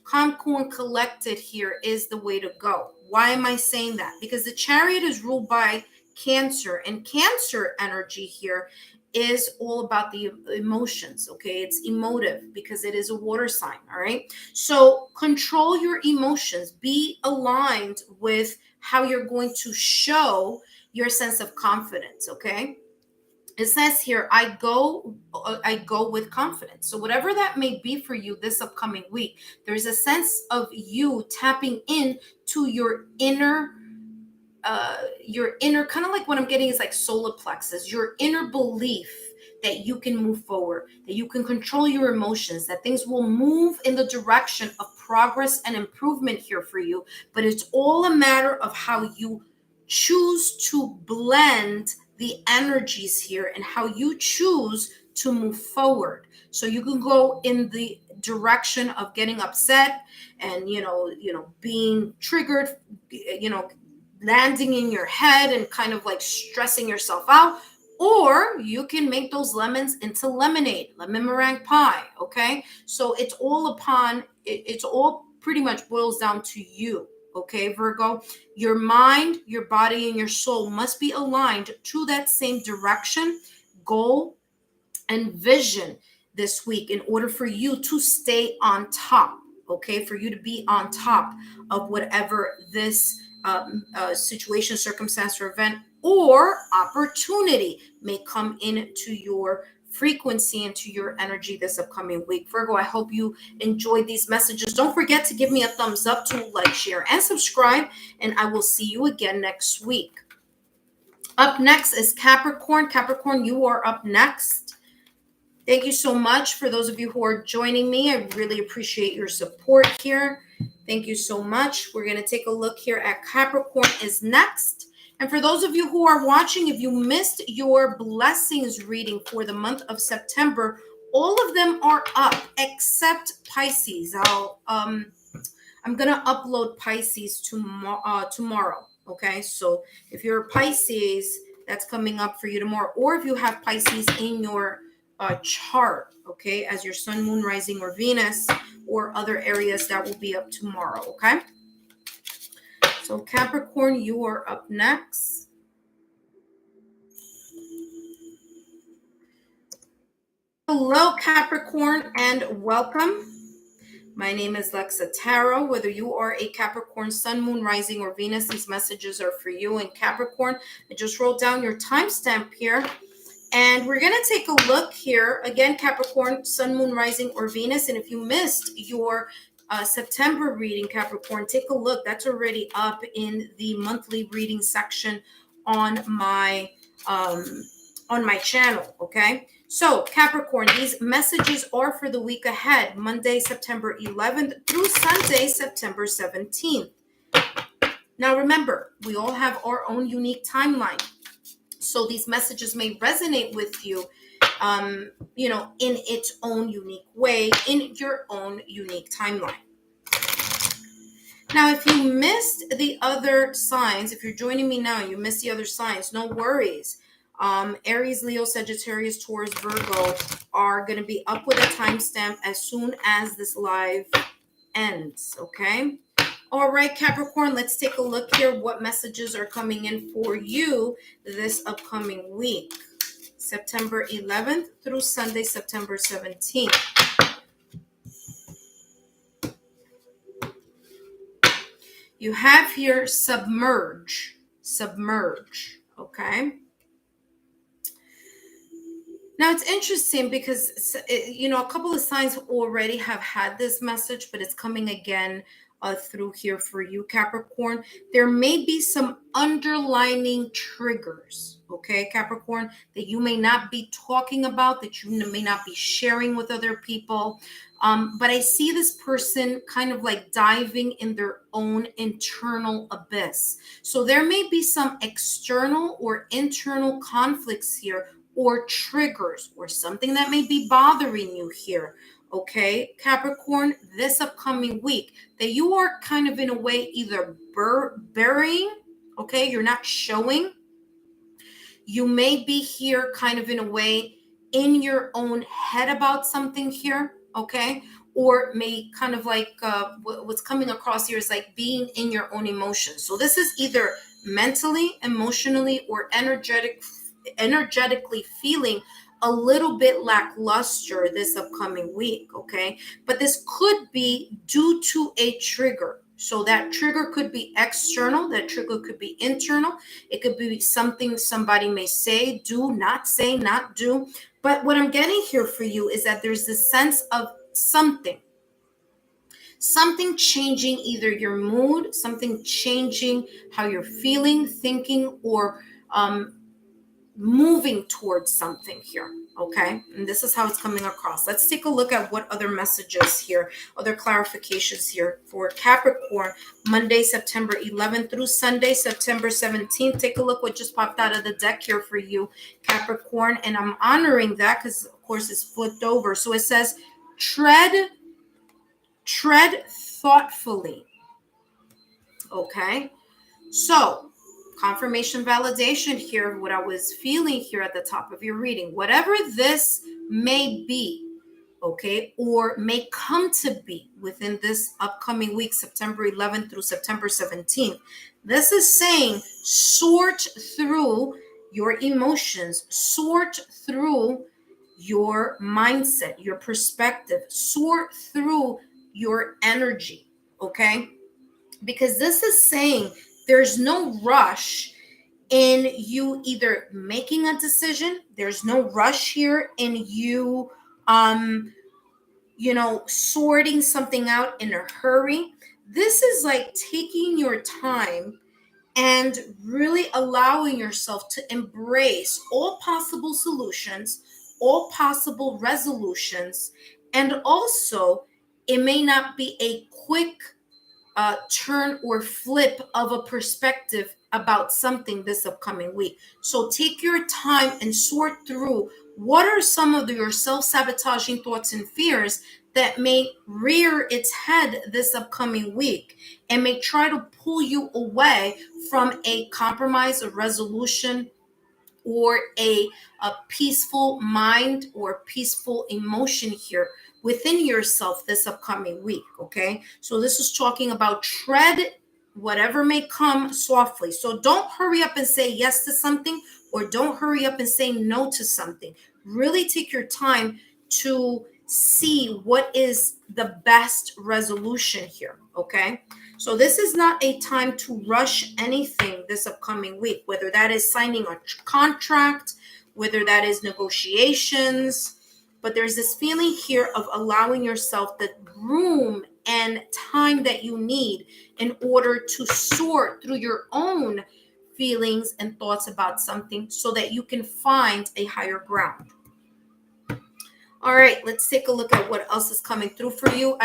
Calm, cool, and collected here is the way to go. Why am I saying that? Because the Chariot is ruled by Cancer, and Cancer energy here is all about the emotions, okay? It's emotive because it is a water sign, all right? So control your emotions. Be aligned with how you're going to show your sense of confidence, okay? It says here, I go with confidence. So whatever that may be for you this upcoming week, there's a sense of you tapping in to your inner kind of like what I'm getting is like solar plexus, your inner belief that you can move forward, that you can control your emotions, that things will move in the direction of progress and improvement here for you. But it's all a matter of how you choose to blend the energies here and how you choose to move forward. So you can go in the direction of getting upset and, being triggered, landing in your head and kind of like stressing yourself out. Or you can make those lemons into lemonade, lemon meringue pie, okay? So it's all pretty much boils down to you, okay, Virgo? Your mind, your body, and your soul must be aligned to that same direction, goal, and vision this week in order for you to stay on top, okay? For you to be on top of whatever this situation, circumstance, or event or opportunity may come into your frequency, into your energy this upcoming week. Virgo, I hope you enjoyed these messages. Don't forget to give me a thumbs up, to like, share, and subscribe, and I will see you again next week. Up next is Capricorn. Capricorn, you are up next. Thank you so much for those of you who are joining me. I really appreciate your support here. Thank you so much. We're going to take a look here at Capricorn is next. And for those of you who are watching, if you missed your blessings reading for the month of September, all of them are up except Pisces. I'm going to upload Pisces tomorrow. Okay, so if you're a Pisces, that's coming up for you tomorrow. Or if you have Pisces in your chart, okay, as your sun, moon, rising, or Venus, or other areas, that will be up tomorrow. Okay, so Capricorn, you are up next. Hello, Capricorn, and welcome. My name is Lexa Tarot. Whether you are a Capricorn, sun, moon, rising, or Venus, these messages are for you. And Capricorn, I just wrote down your timestamp here. And we're going to take a look here. Again, Capricorn, sun, moon, rising, or Venus. And if you missed your September reading, Capricorn, take a look. That's already up in the monthly reading section on my channel, okay? So, Capricorn, these messages are for the week ahead, Monday, September 11th through Sunday, September 17th. Now, remember, we all have our own unique timeline. So these messages may resonate with you, in its own unique way, in your own unique timeline. Now, if you missed the other signs, if you're joining me now, you missed the other signs, no worries. Aries, Leo, Sagittarius, Taurus, Virgo are going to be up with a timestamp as soon as this live ends, okay? All right, Capricorn, let's take a look here. What messages are coming in for you this upcoming week? September 11th through Sunday, September 17th. You have here submerge, okay? Now, it's interesting because, a couple of signs already have had this message, but it's coming again through here for you, Capricorn. There may be some underlining triggers, okay, Capricorn, that you may not be talking about, that you may not be sharing with other people. But I see this person kind of like diving in their own internal abyss. So there may be some external or internal conflicts here, or triggers, or something that may be bothering you here, okay, Capricorn, this upcoming week, that you are kind of in a way either burying, okay, you're not showing. You may be here kind of in a way in your own head about something here, okay, or may kind of like what's coming across here is like being in your own emotions. So this is either mentally, emotionally, or energetically feeling a little bit lackluster this upcoming week, okay? But this could be due to a trigger. So that trigger could be external, that trigger could be internal. It could be something somebody may say, not do. But what I'm getting here for you is that there's this sense of something changing either your mood, something changing how you're feeling, thinking, or moving towards something here, okay? And this is how it's coming across. Let's take a look at what other messages here, other clarifications here for Capricorn, Monday, September 11th through Sunday, September 17th. Take a look what just popped out of the deck here for you, Capricorn, and I'm honoring that because, of course, it's flipped over. So it says, tread thoughtfully, okay? So confirmation, validation here, what I was feeling here at the top of your reading, whatever this may be, okay, or may come to be within this upcoming week, September 11th through September 17th. This is saying sort through your emotions, sort through your mindset, your perspective. Sort through your energy, okay? Because this is saying there's no rush in you either making a decision. There's no rush here in you, sorting something out in a hurry. This is like taking your time and really allowing yourself to embrace all possible solutions, all possible resolutions, and also it may not be a quick turn or flip of a perspective about something this upcoming week. So take your time and sort through what are some of your self-sabotaging thoughts and fears that may rear its head this upcoming week and may try to pull you away from a compromise, a resolution, or a peaceful mind or peaceful emotion here within yourself this upcoming week. Okay, so this is talking about tread whatever may come softly. So don't hurry up and say yes to something, or don't hurry up and say no to something. Really take your time to see what is the best resolution here. Okay, so this is not a time to rush anything this upcoming week, whether that is signing a contract, whether that is negotiations. But there's this feeling here of allowing yourself the room and time that you need in order to sort through your own feelings and thoughts about something so that you can find a higher ground. All right, let's take a look at what else is coming through for you.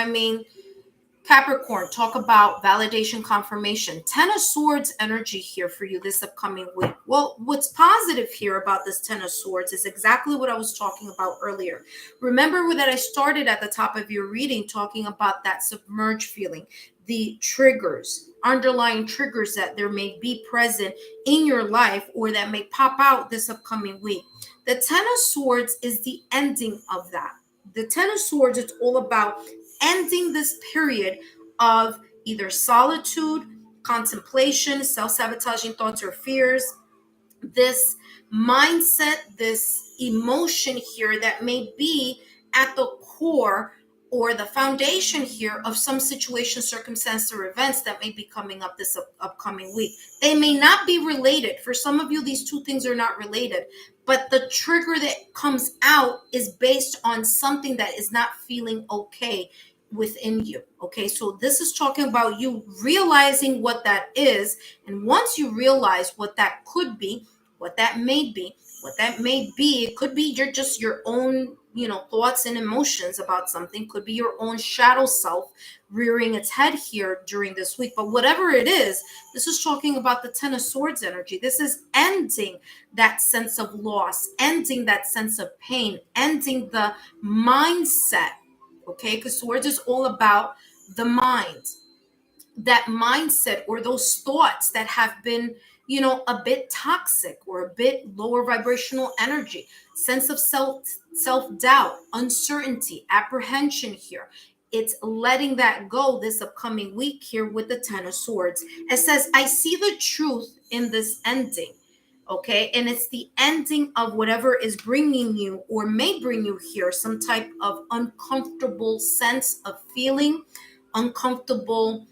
Capricorn, talk about validation, confirmation. 10 of Swords energy here for you this upcoming week. Well, what's positive here about this 10 of Swords is exactly what I was talking about earlier. Remember that I started at the top of your reading talking about that submerged feeling, the triggers, underlying triggers that there may be present in your life or that may pop out this upcoming week. The 10 of Swords is the ending of that. The 10 of Swords, it's all about ending this period of either solitude, contemplation, self-sabotaging thoughts or fears, this mindset, this emotion here that may be at the core or the foundation here of some situation, circumstance, or events that may be coming up this upcoming week. They may not be related. For some of you, these two things are not related, but the trigger that comes out is based on something that is not feeling okay within you. Okay, so this is talking about you realizing what that is. And once you realize what that could be, what that may be, it could be your own, thoughts and emotions about something, could be your own shadow self rearing its head here during this week. But whatever it is, this is talking about the 10 of Swords energy. This is ending that sense of loss, ending that sense of pain, ending the mindset. Okay, because Swords is all about the mind, that mindset or those thoughts that have been, a bit toxic or a bit lower vibrational energy, sense of self-doubt, uncertainty, apprehension here. It's letting that go this upcoming week here with the 10 of Swords. It says, I see the truth in this ending. Okay, and it's the ending of whatever is bringing you or may bring you here some type of uncomfortable sense of feeling, uncomfortable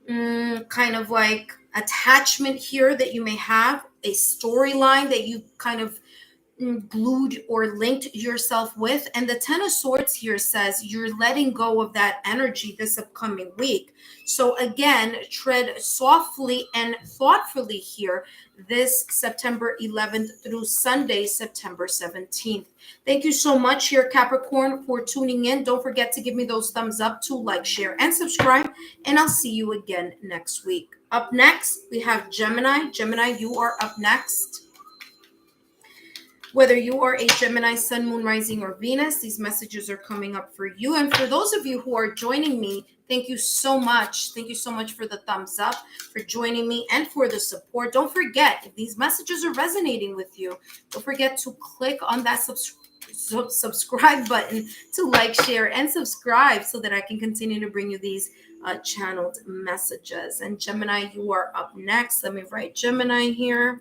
kind of like attachment here that you may have, a storyline that you kind of glued or linked yourself with. And the 10 of Swords here says you're letting go of that energy this upcoming week. So again, tread softly and thoughtfully here this September 11th through Sunday, September 17th. Thank you so much here, Capricorn, for tuning in. Don't forget to give me those thumbs up to like, share, and subscribe. And I'll see you again next week. Up next, we have Gemini. Gemini, you are up next. Whether you are a Gemini, Sun, Moon, Rising, or Venus, these messages are coming up for you. And for those of you who are joining me, thank you so much. Thank you so much for the thumbs up, for joining me, and for the support. Don't forget, if these messages are resonating with you, don't forget to click on that subscribe button to like, share, and subscribe so that I can continue to bring you these channeled messages. And Gemini, you are up next. Let me write Gemini here.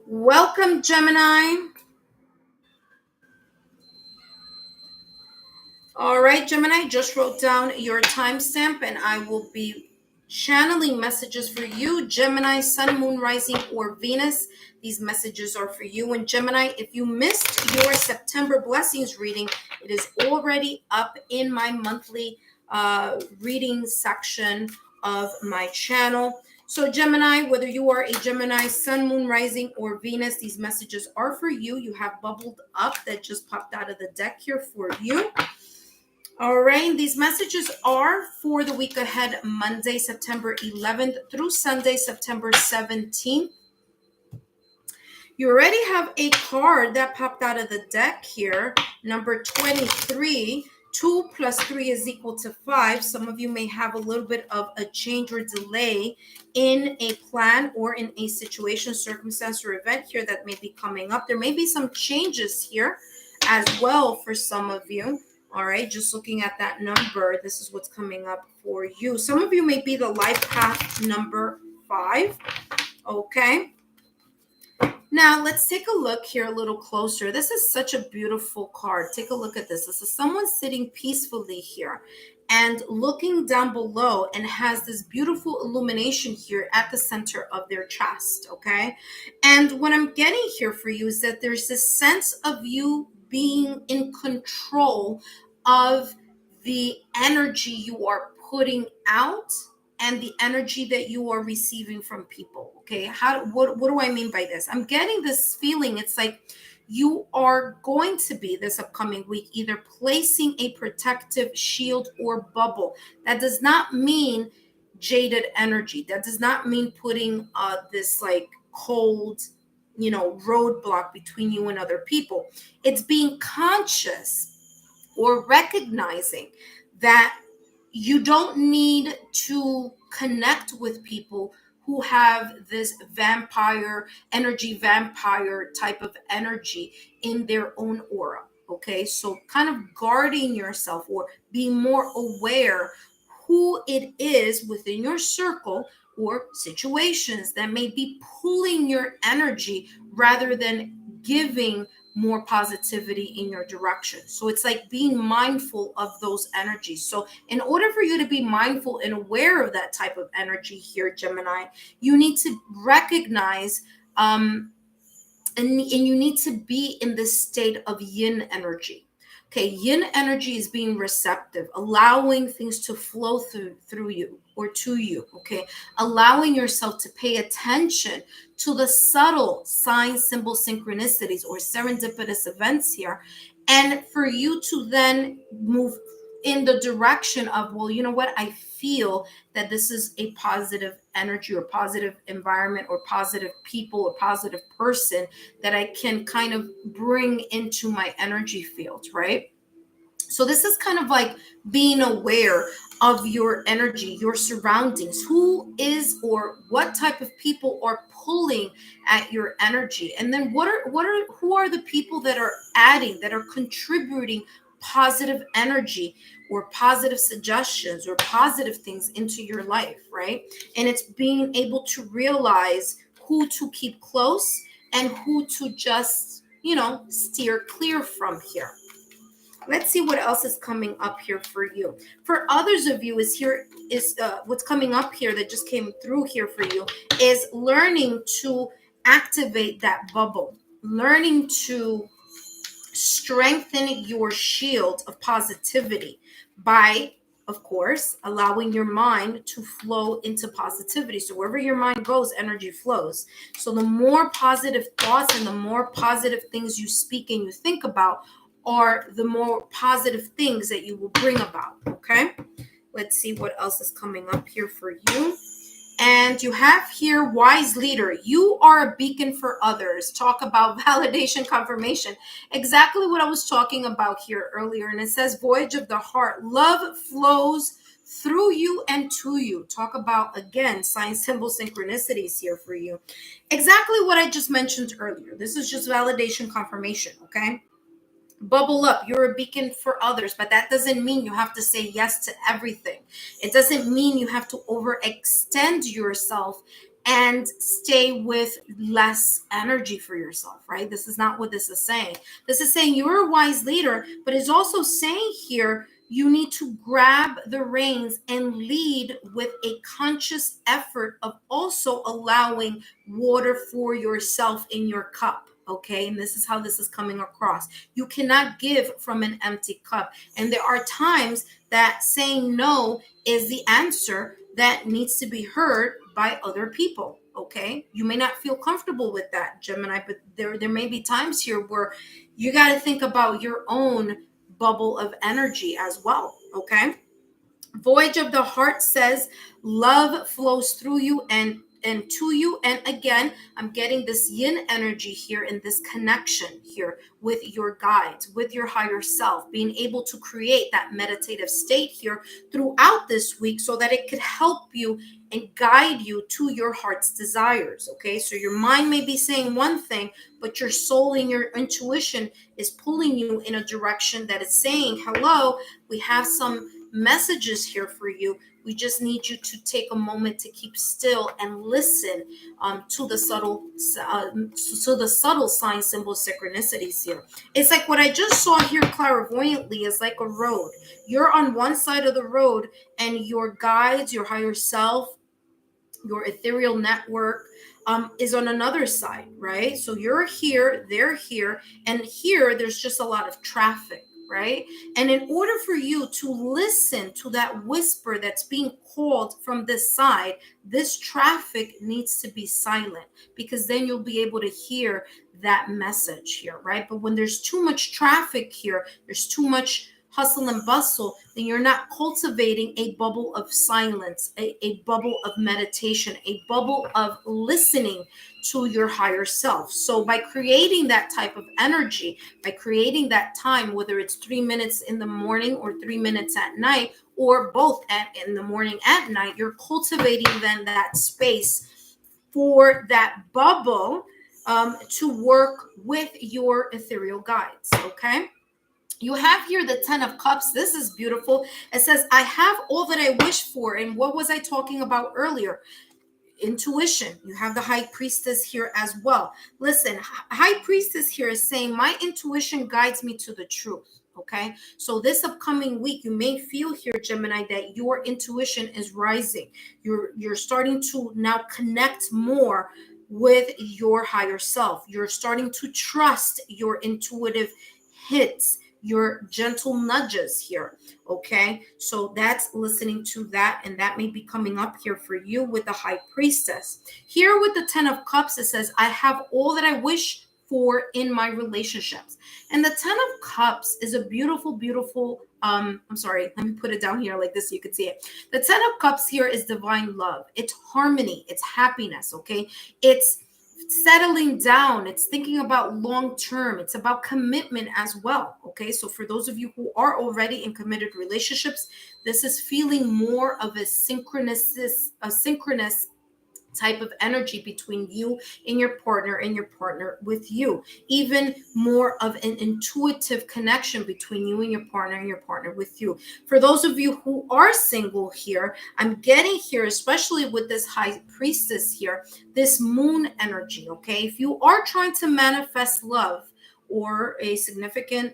Welcome, Gemini. All right, Gemini, just wrote down your timestamp and I will be channeling messages for you, Gemini, Sun, Moon, Rising, or Venus. These messages are for you. And Gemini, if you missed your September blessings reading, it is already up in my monthly reading section of my channel. So Gemini, whether you are a Gemini, Sun, Moon, Rising, or Venus, these messages are for you. You have bubbled up that just popped out of the deck here for you. All right, these messages are for the week ahead, Monday, September 11th through Sunday, September 17th. You already have a card that popped out of the deck here, number 23. 2 plus 3 is equal to 5. Some of you may have a little bit of a change or delay in a plan or in a situation, circumstance, or event here that may be coming up. There may be some changes here as well for some of you. All right, just looking at that number, this is what's coming up for you. Some of you may be the life path number 5. Okay. Now, let's take a look here a little closer. This is such a beautiful card. Take a look at this. This is someone sitting peacefully here and looking down below and has this beautiful illumination here at the center of their chest, okay? And what I'm getting here for you is that there's this sense of you being in control of the energy you are putting out and the energy that you are receiving from people. Okay, what do I mean by this? I'm getting this feeling. It's like you are going to be this upcoming week either placing a protective shield or bubble. That does not mean jaded energy. That does not mean putting this like cold, roadblock between you and other people. It's being conscious or recognizing that you don't need to connect with people who have this vampire type of energy in their own aura. Okay, so kind of guarding yourself or being more aware who it is within your circle or situations that may be pulling your energy rather than giving more positivity in your direction. So it's like being mindful of those energies. So in order for you to be mindful and aware of that type of energy here, Gemini, you need to recognize and you need to be in this state of yin energy. Okay, yin energy is being receptive, allowing things to flow through you or to you. Okay, allowing yourself to pay attention to the subtle signs, symbols, synchronicities, or serendipitous events here, and for you to then move in the direction of, well, you know what, I feel that this is a positive energy or positive environment or positive people or positive person that I can kind of bring into my energy field, right? So this is kind of like being aware of your energy, your surroundings, who is or what type of people are pulling at your energy. And then who are the people that are adding, that are contributing positive energy or positive suggestions or positive things into your life, right? And it's being able to realize who to keep close and who to just, steer clear from here. Let's see what else is coming up here for you. For others of you, what's coming up here that just came through here for you is learning to activate that bubble, learning to strengthen your shield of positivity by, of course, allowing your mind to flow into positivity. So wherever your mind goes, energy flows. So the more positive thoughts and the more positive things you speak and you think about are the more positive things that you will bring about. Okay, let's see what else is coming up here for you. And you have here wise leader. You are a beacon for others. Talk about validation, confirmation. Exactly what I was talking about here earlier. And it says voyage of the heart. Love flows through you and to you. Talk about, again, sign, symbol, synchronicities here for you. Exactly what I just mentioned earlier. This is just validation, confirmation, okay? Bubble up. You're a beacon for others, but that doesn't mean you have to say yes to everything. It doesn't mean you have to overextend yourself and stay with less energy for yourself, right? This is not what this is saying. This is saying you're a wise leader, but it's also saying here you need to grab the reins and lead with a conscious effort of also allowing water for yourself in your cup. Okay, and this is how this is coming across. You cannot give from an empty cup. And there are times that saying no is the answer that needs to be heard by other people. Okay, you may not feel comfortable with that, Gemini, but there may be times here where you got to think about your own bubble of energy as well. Okay, Voyage of the Heart says love flows through you and to you. And again, I'm getting this yin energy here in this connection here with your guides, with your higher self, being able to create that meditative state here throughout this week so that it could help you and guide you to your heart's desires. Okay, so your mind may be saying one thing, but your soul and your intuition is pulling you in a direction that is saying, hello, we have some messages here for you. We just need you to take a moment to keep still and listen to the subtle sign symbol synchronicities here. It's like what I just saw here clairvoyantly is like a road. You're on one side of the road and your guides, your higher self, your ethereal network is on another side, right? So you're here, they're here, and here there's just a lot of traffic, right? And in order for you to listen to that whisper that's being called from this side, this traffic needs to be silent, because then you'll be able to hear that message here, right? But when there's too much traffic here, there's too much hustle and bustle, then you're not cultivating a bubble of silence, a bubble of meditation, a bubble of listening to your higher self. So by creating that type of energy, by creating that time, whether it's 3 minutes in the morning or 3 minutes at night, or both in the morning at night, you're cultivating then that space for that bubble to work with your ethereal guides, okay? You have here the 10 of Cups. This is beautiful. It says, I have all that I wish for. And what was I talking about earlier? Intuition. You have the High Priestess here as well. Listen, High Priestess here is saying, my intuition guides me to the truth. Okay, so this upcoming week, you may feel here, Gemini, that your intuition is rising. You're starting to now connect more with your higher self. You're starting to trust your intuitive hits, your gentle nudges here. Okay, so that's listening to that, and that may be coming up here for you with the High Priestess. Here with the 10 of Cups, it says, I have all that I wish for in my relationships. And the 10 of Cups is a beautiful, beautiful, I'm sorry, let me put it down here like this so you can see it. The 10 of Cups here is divine love. It's harmony. It's happiness, okay? It's settling down. It's thinking about long term. It's about commitment as well. Okay, so for those of you who are already in committed relationships, this is feeling more of a synchronous type of energy between you and your partner with you. Even more of an intuitive connection between you and your partner with you. For those of you who are single here, I'm getting here, especially with this High Priestess here, this moon energy, okay? If you are trying to manifest love or a significant,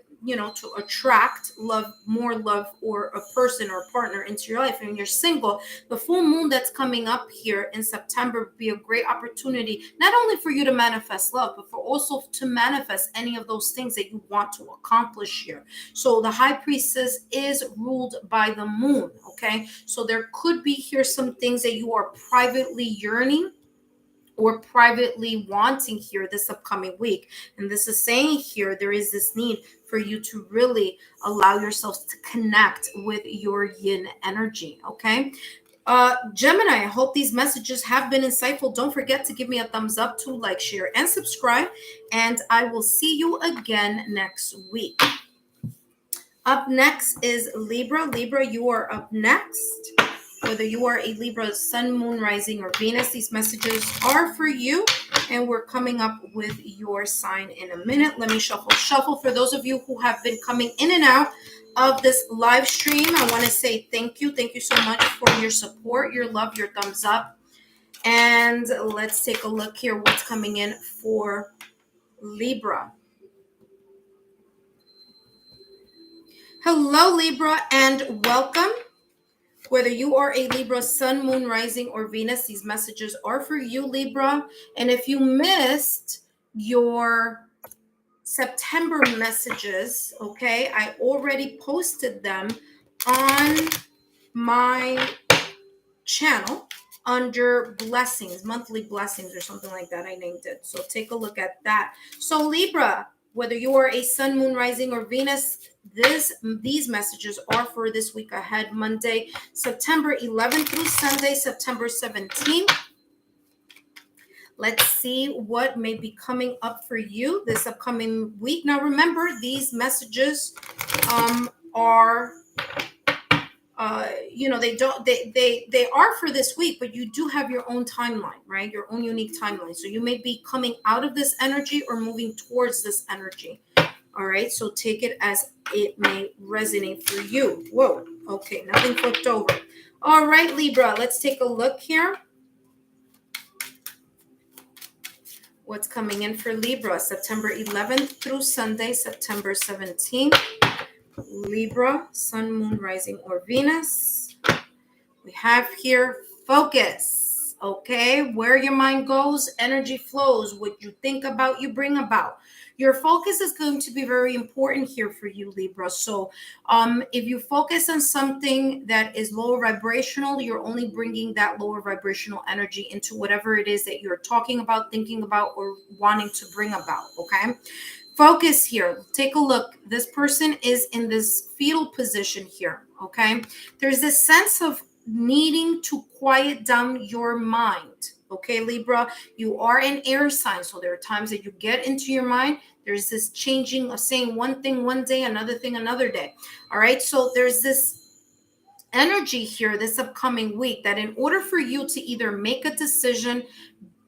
to attract love, more love, or a person or a partner into your life, and you're single, the full moon that's coming up here in September would be a great opportunity, not only for you to manifest love, but for also to manifest any of those things that you want to accomplish here. So the High Priestess is ruled by the moon, okay? So there could be here some things that you are privately yearning or privately wanting here this upcoming week. And this is saying here, there is this need for you to really allow yourselves to connect with your yin energy, okay? Gemini, I hope these messages have been insightful. Don't forget to give me a thumbs up, to like, share, and subscribe. And I will see you again next week. Up next is Libra. Libra, you are up next. Whether you are a Libra, Sun, Moon, Rising, or Venus, these messages are for you. And we're coming up with your sign in a minute. Let me shuffle. For those of you who have been coming in and out of this live stream, I want to say thank you. Thank you so much for your support, your love, your thumbs up. And let's take a look here what's coming in for Libra. Hello, Libra, and welcome. Whether you are a Libra, Sun, Moon, Rising, or Venus, these messages are for you, Libra. And if you missed your September messages, okay, I already posted them on my channel under blessings, monthly blessings or something like that. I named it. So take a look at that. So Libra, whether you are a Sun, Moon, Rising, or Venus, these messages are for this week ahead, Monday, September 11th through Sunday, September 17th. Let's see what may be coming up for you this upcoming week. Now, remember, these messages are they are for this week, but you do have your own timeline, right? Your own unique timeline. So you may be coming out of this energy or moving towards this energy. All right. So take it as it may resonate for you. Whoa. Okay. Nothing flipped over. All right, Libra. Let's take a look here. What's coming in for Libra, September 11th through Sunday, September 17th. Libra, Sun, Moon, Rising, or Venus. We have here focus, okay? Where your mind goes, energy flows. What you think about, you bring about. Your focus is going to be very important here for you, Libra. So if you focus on something that is lower vibrational, you're only bringing that lower vibrational energy into whatever it is that you're talking about, thinking about, or wanting to bring about, okay? Focus here. Take a look. This person is in this fetal position here, okay? There's this sense of needing to quiet down your mind, okay, Libra? You are an air sign, so there are times that you get into your mind. There's this changing of saying one thing one day, another thing another day, all right? So there's this energy here this upcoming week that in order for you to either make a decision,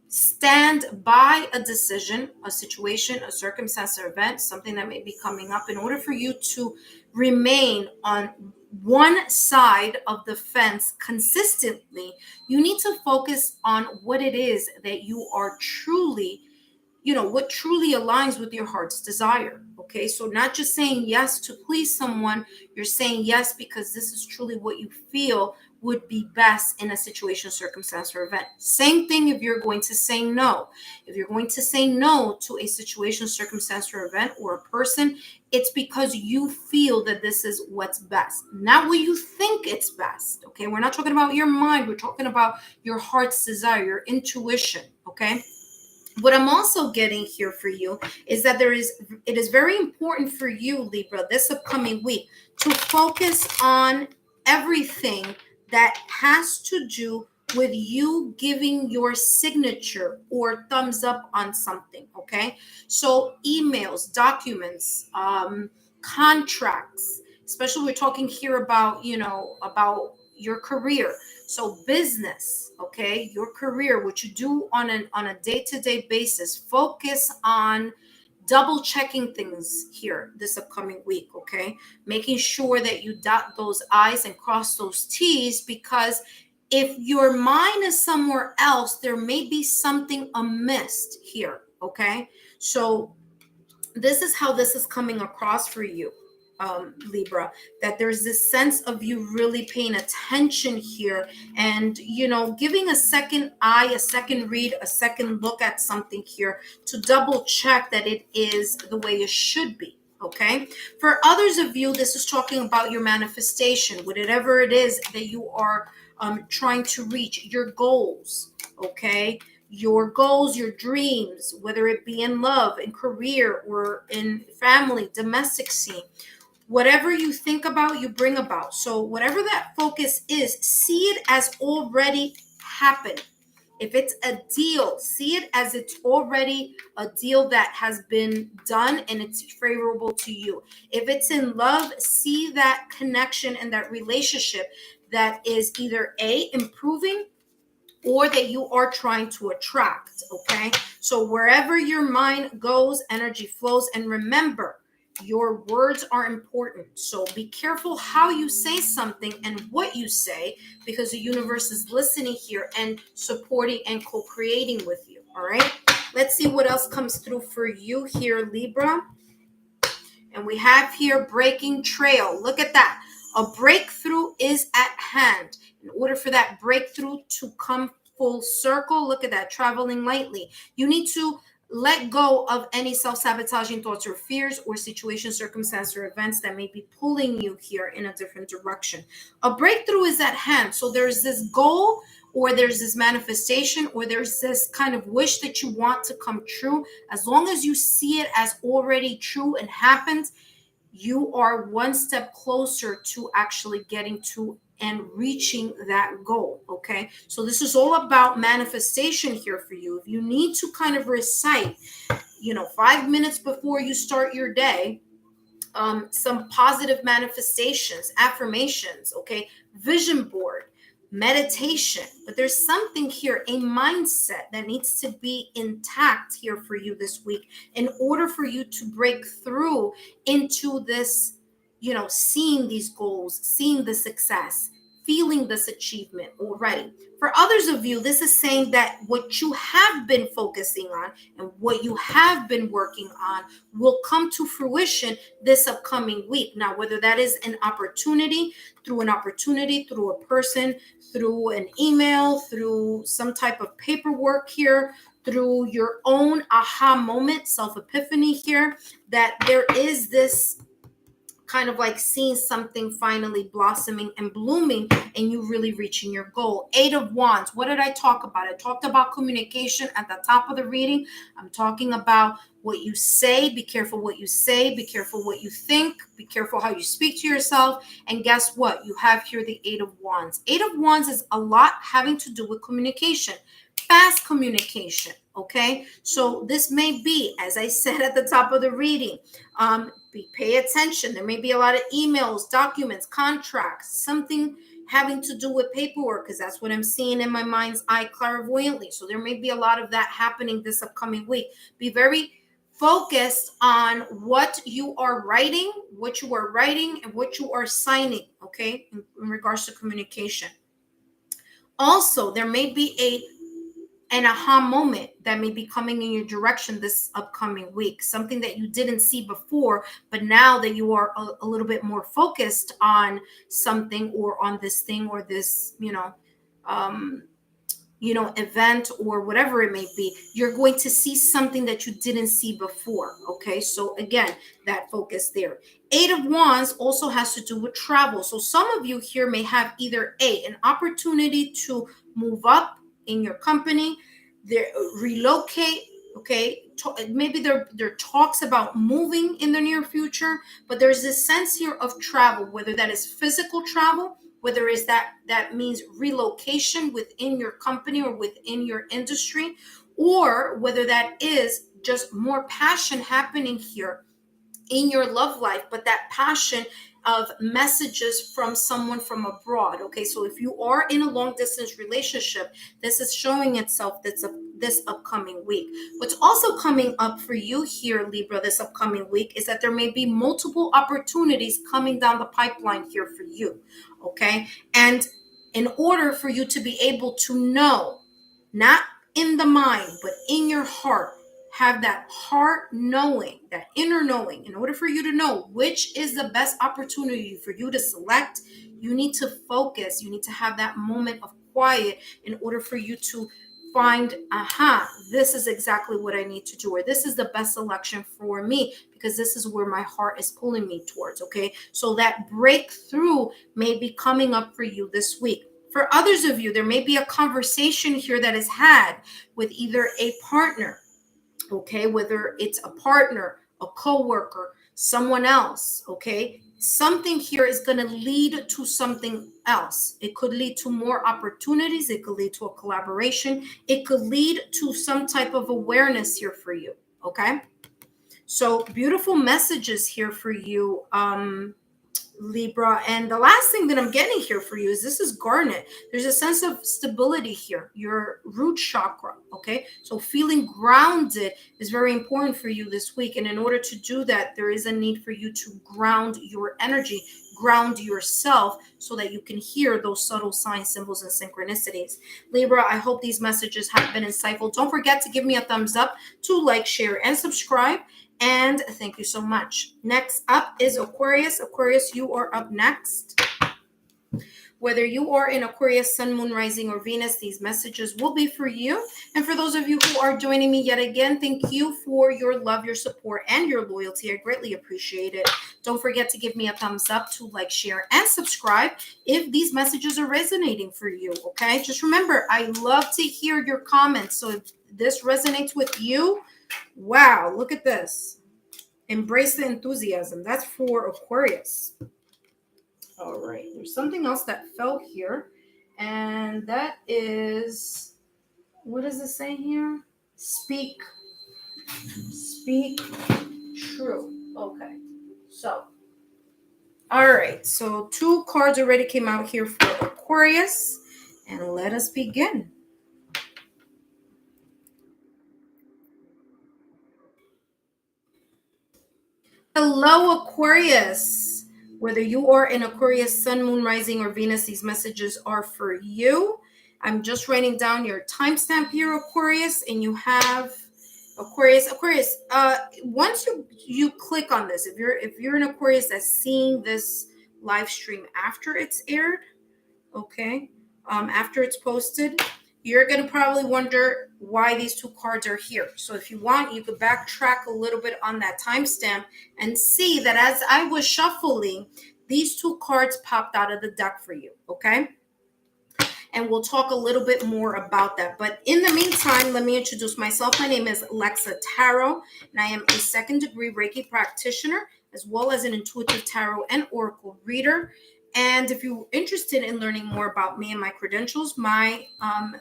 stand by a decision, a situation, a circumstance, or event, something that may be coming up, in order for you to remain on one side of the fence consistently, you need to focus on what it is that you are truly, what truly aligns with your heart's desire. Okay, so not just saying yes to please someone, you're saying yes because this is truly what you feel would be best in a situation, circumstance, or event. Same thing if you're going to say no. If you're going to say no to a situation, circumstance, or event, or a person, it's because you feel that this is what's best, not what you think it's best. Okay, we're not talking about your mind. We're talking about your heart's desire, your intuition. Okay. What I'm also getting here for you is that it is very important for you, Libra, this upcoming week to focus on everything that has to do with you giving your signature or thumbs up on something, okay? So emails, documents, contracts, especially we're talking here about, about your career. So business, okay, your career, what you do on a day-to-day basis, focus on double checking things here this upcoming week, okay? Making sure that you dot those I's and cross those T's, because if your mind is somewhere else, there may be something amiss here, okay? So this is how this is coming across for you, Libra, that there's this sense of you really paying attention here and, giving a second eye, a second read, a second look at something here to double check that it is the way it should be. Okay. For others of you, this is talking about your manifestation, whatever it is that you are trying to reach, your goals. Okay. Your goals, your dreams, whether it be in love, in career, or in family, domestic scene. Whatever you think about, you bring about. So whatever that focus is, see it as already happened. If it's a deal, see it as it's already a deal that has been done and it's favorable to you. If it's in love, see that connection and that relationship that is either improving or that you are trying to attract, okay? So wherever your mind goes, energy flows. And remember, Your words are important. So be careful how you say something and what you say, because the universe is listening here and supporting and co-creating with you. All right. Let's see what else comes through for you here, Libra. And we have here breaking trail. Look at that. A breakthrough is at hand. In order for that breakthrough to come full circle, look at that, traveling lightly. You need to let go of any self-sabotaging thoughts or fears or situations, circumstances, or events that may be pulling you here in a different direction. A breakthrough is at hand. So there's this goal, or there's this manifestation, or there's this kind of wish that you want to come true. As long as you see it as already true and happened, you are one step closer to actually getting to and reaching that goal. Okay, so this is all about manifestation here for you. If you need to kind of recite, 5 minutes before you start your day, some positive manifestations, affirmations, okay, vision board, meditation. But there's something here, a mindset that needs to be intact here for you this week in order for you to break through into this, seeing these goals, seeing the success, feeling this achievement already. For others of you, this is saying that what you have been focusing on and what you have been working on will come to fruition this upcoming week. Now, whether that is an opportunity, through a person, through an email, through some type of paperwork here, through your own aha moment, self-epiphany here, that there is this kind of like seeing something finally blossoming and blooming and you really reaching your goal. 8 of Wands. What did I talk about? I talked about communication at the top of the reading. I'm talking about what you say. Be careful what you say. Be careful what you think. Be careful how you speak to yourself. And guess what? You have here the 8 of Wands. 8 of Wands is a lot having to do with communication. Fast communication. Okay, so this may be, as I said at the top of the reading, pay attention. There may be a lot of emails, documents, contracts, something having to do with paperwork, because that's what I'm seeing in my mind's eye clairvoyantly. So there may be a lot of that happening this upcoming week. Be very focused on what you are writing, and what you are signing, okay, in regards to communication. Also, there may be an aha moment that may be coming in your direction this upcoming week, something that you didn't see before, but now that you are a little bit more focused on something or on this thing or this, event or whatever it may be, you're going to see something that you didn't see before. Okay, so again, that focus there. 8 of Wands also has to do with travel. So some of you here may have either an opportunity to move up in your company, relocate. Okay, maybe there are talks about moving in the near future, but there's this sense here of travel, whether that is physical travel, whether is that means relocation within your company or within your industry, or whether that is just more passion happening here in your love life, but that passion of messages from someone from abroad. Okay, so if you are in a long distance relationship, this is showing itself this upcoming week. What's also coming up for you here, Libra, this upcoming week is that there may be multiple opportunities coming down the pipeline here for you. Okay, and in order for you to be able to know, not in the mind, but in your heart, have that heart knowing, that inner knowing, in order for you to know which is the best opportunity for you to select, you need to focus. You need to have that moment of quiet in order for you to find, this is exactly what I need to do, or this is the best selection for me, because this is where my heart is pulling me towards. Okay, so that breakthrough may be coming up for you this week. For others of you, there may be a conversation here that is had with either a partner, okay, whether it's a partner, a coworker, someone else. Okay, something here is going to lead to something else. It could lead to more opportunities. It could lead to a collaboration. It could lead to some type of awareness here for you. Okay, so beautiful messages here for you, Libra. And the last thing that I'm getting here for you is this is garnet. There's a sense of stability here, your root chakra, okay? So feeling grounded is very important for you this week. And in order to do that, there is a need for you to ground your energy, ground yourself so that you can hear those subtle signs, symbols, and synchronicities. Libra, I hope these messages have been insightful. Don't forget to give me a thumbs up, to like, share, and subscribe. And thank you so much. Next up is Aquarius. Aquarius, you are up next. Whether you are in Aquarius, Sun, Moon, Rising, or Venus, these messages will be for you. And for those of you who are joining me yet again, thank you for your love, your support, and your loyalty. I greatly appreciate it. Don't forget to give me a thumbs up, to like, share, and subscribe if these messages are resonating for you, okay? Just remember, I love to hear your comments. So if this resonates with you, wow, look at this. Embrace the enthusiasm. That's for Aquarius. All right, there's something else that fell here, and that is, what does it say here? Speak true. Okay, so, all right, so 2 cards already came out here for Aquarius, and let us begin. Hello, Aquarius. Whether you are in Aquarius, Sun, Moon, Rising, or Venus, these messages are for you. I'm just writing down your timestamp here, Aquarius, and you have Aquarius. Once you click on this, if you're an Aquarius that's seeing this live stream after it's aired, okay, after it's posted, you're going to probably wonder why these 2 cards are here. So if you want, you could backtrack a little bit on that timestamp and see that as I was shuffling, these 2 cards popped out of the deck for you, okay? And we'll talk a little bit more about that. But in the meantime, let me introduce myself. My name is Lexa Tarot, and I am a 2nd degree Reiki practitioner, as well as an intuitive tarot and oracle reader. And if you're interested in learning more about me and my credentials, my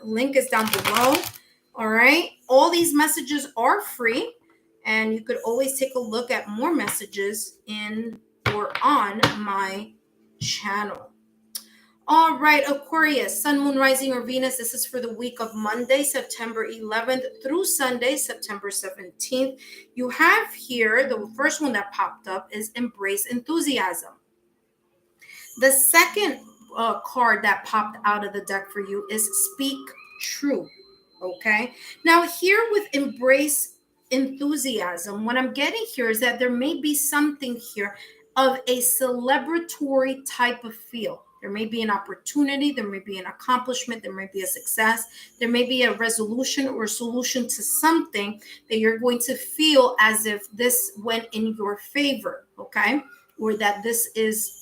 link is down below. All right. All these messages are free, and you could always take a look at more messages in or on my channel. All right, Aquarius, Sun, Moon, Rising, or Venus. This is for the week of Monday, September 11th through Sunday, September 17th. You have here, the first one that popped up is Embrace Enthusiasm. The second card that popped out of the deck for you is Speak True, okay? Now here with Embrace Enthusiasm, what I'm getting here is that there may be something here of a celebratory type of feel. There may be an opportunity, there may be an accomplishment, there may be a success, there may be a resolution or solution to something that you're going to feel as if this went in your favor, okay? Or that this is,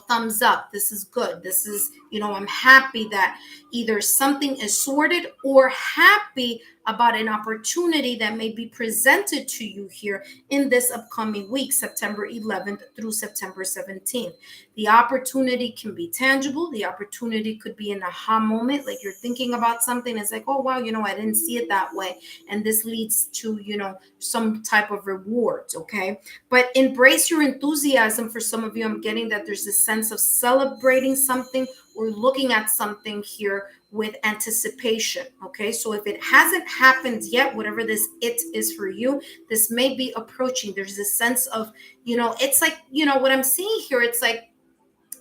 thumbs up, this is good, this is, I'm happy that either something is sorted or happy about an opportunity that may be presented to you here in this upcoming week, September 11th through September 17th. The opportunity can be tangible. The opportunity could be an aha moment, like you're thinking about something. It's like, oh, wow, I didn't see it that way. And this leads to, some type of rewards, okay? But embrace your enthusiasm. For some of you, I'm getting that there's a sense of celebrating something or looking at something here with anticipation, okay? So if it hasn't happened yet, whatever this it is for you, this may be approaching. There's a sense of, it's like, what I'm seeing here, it's like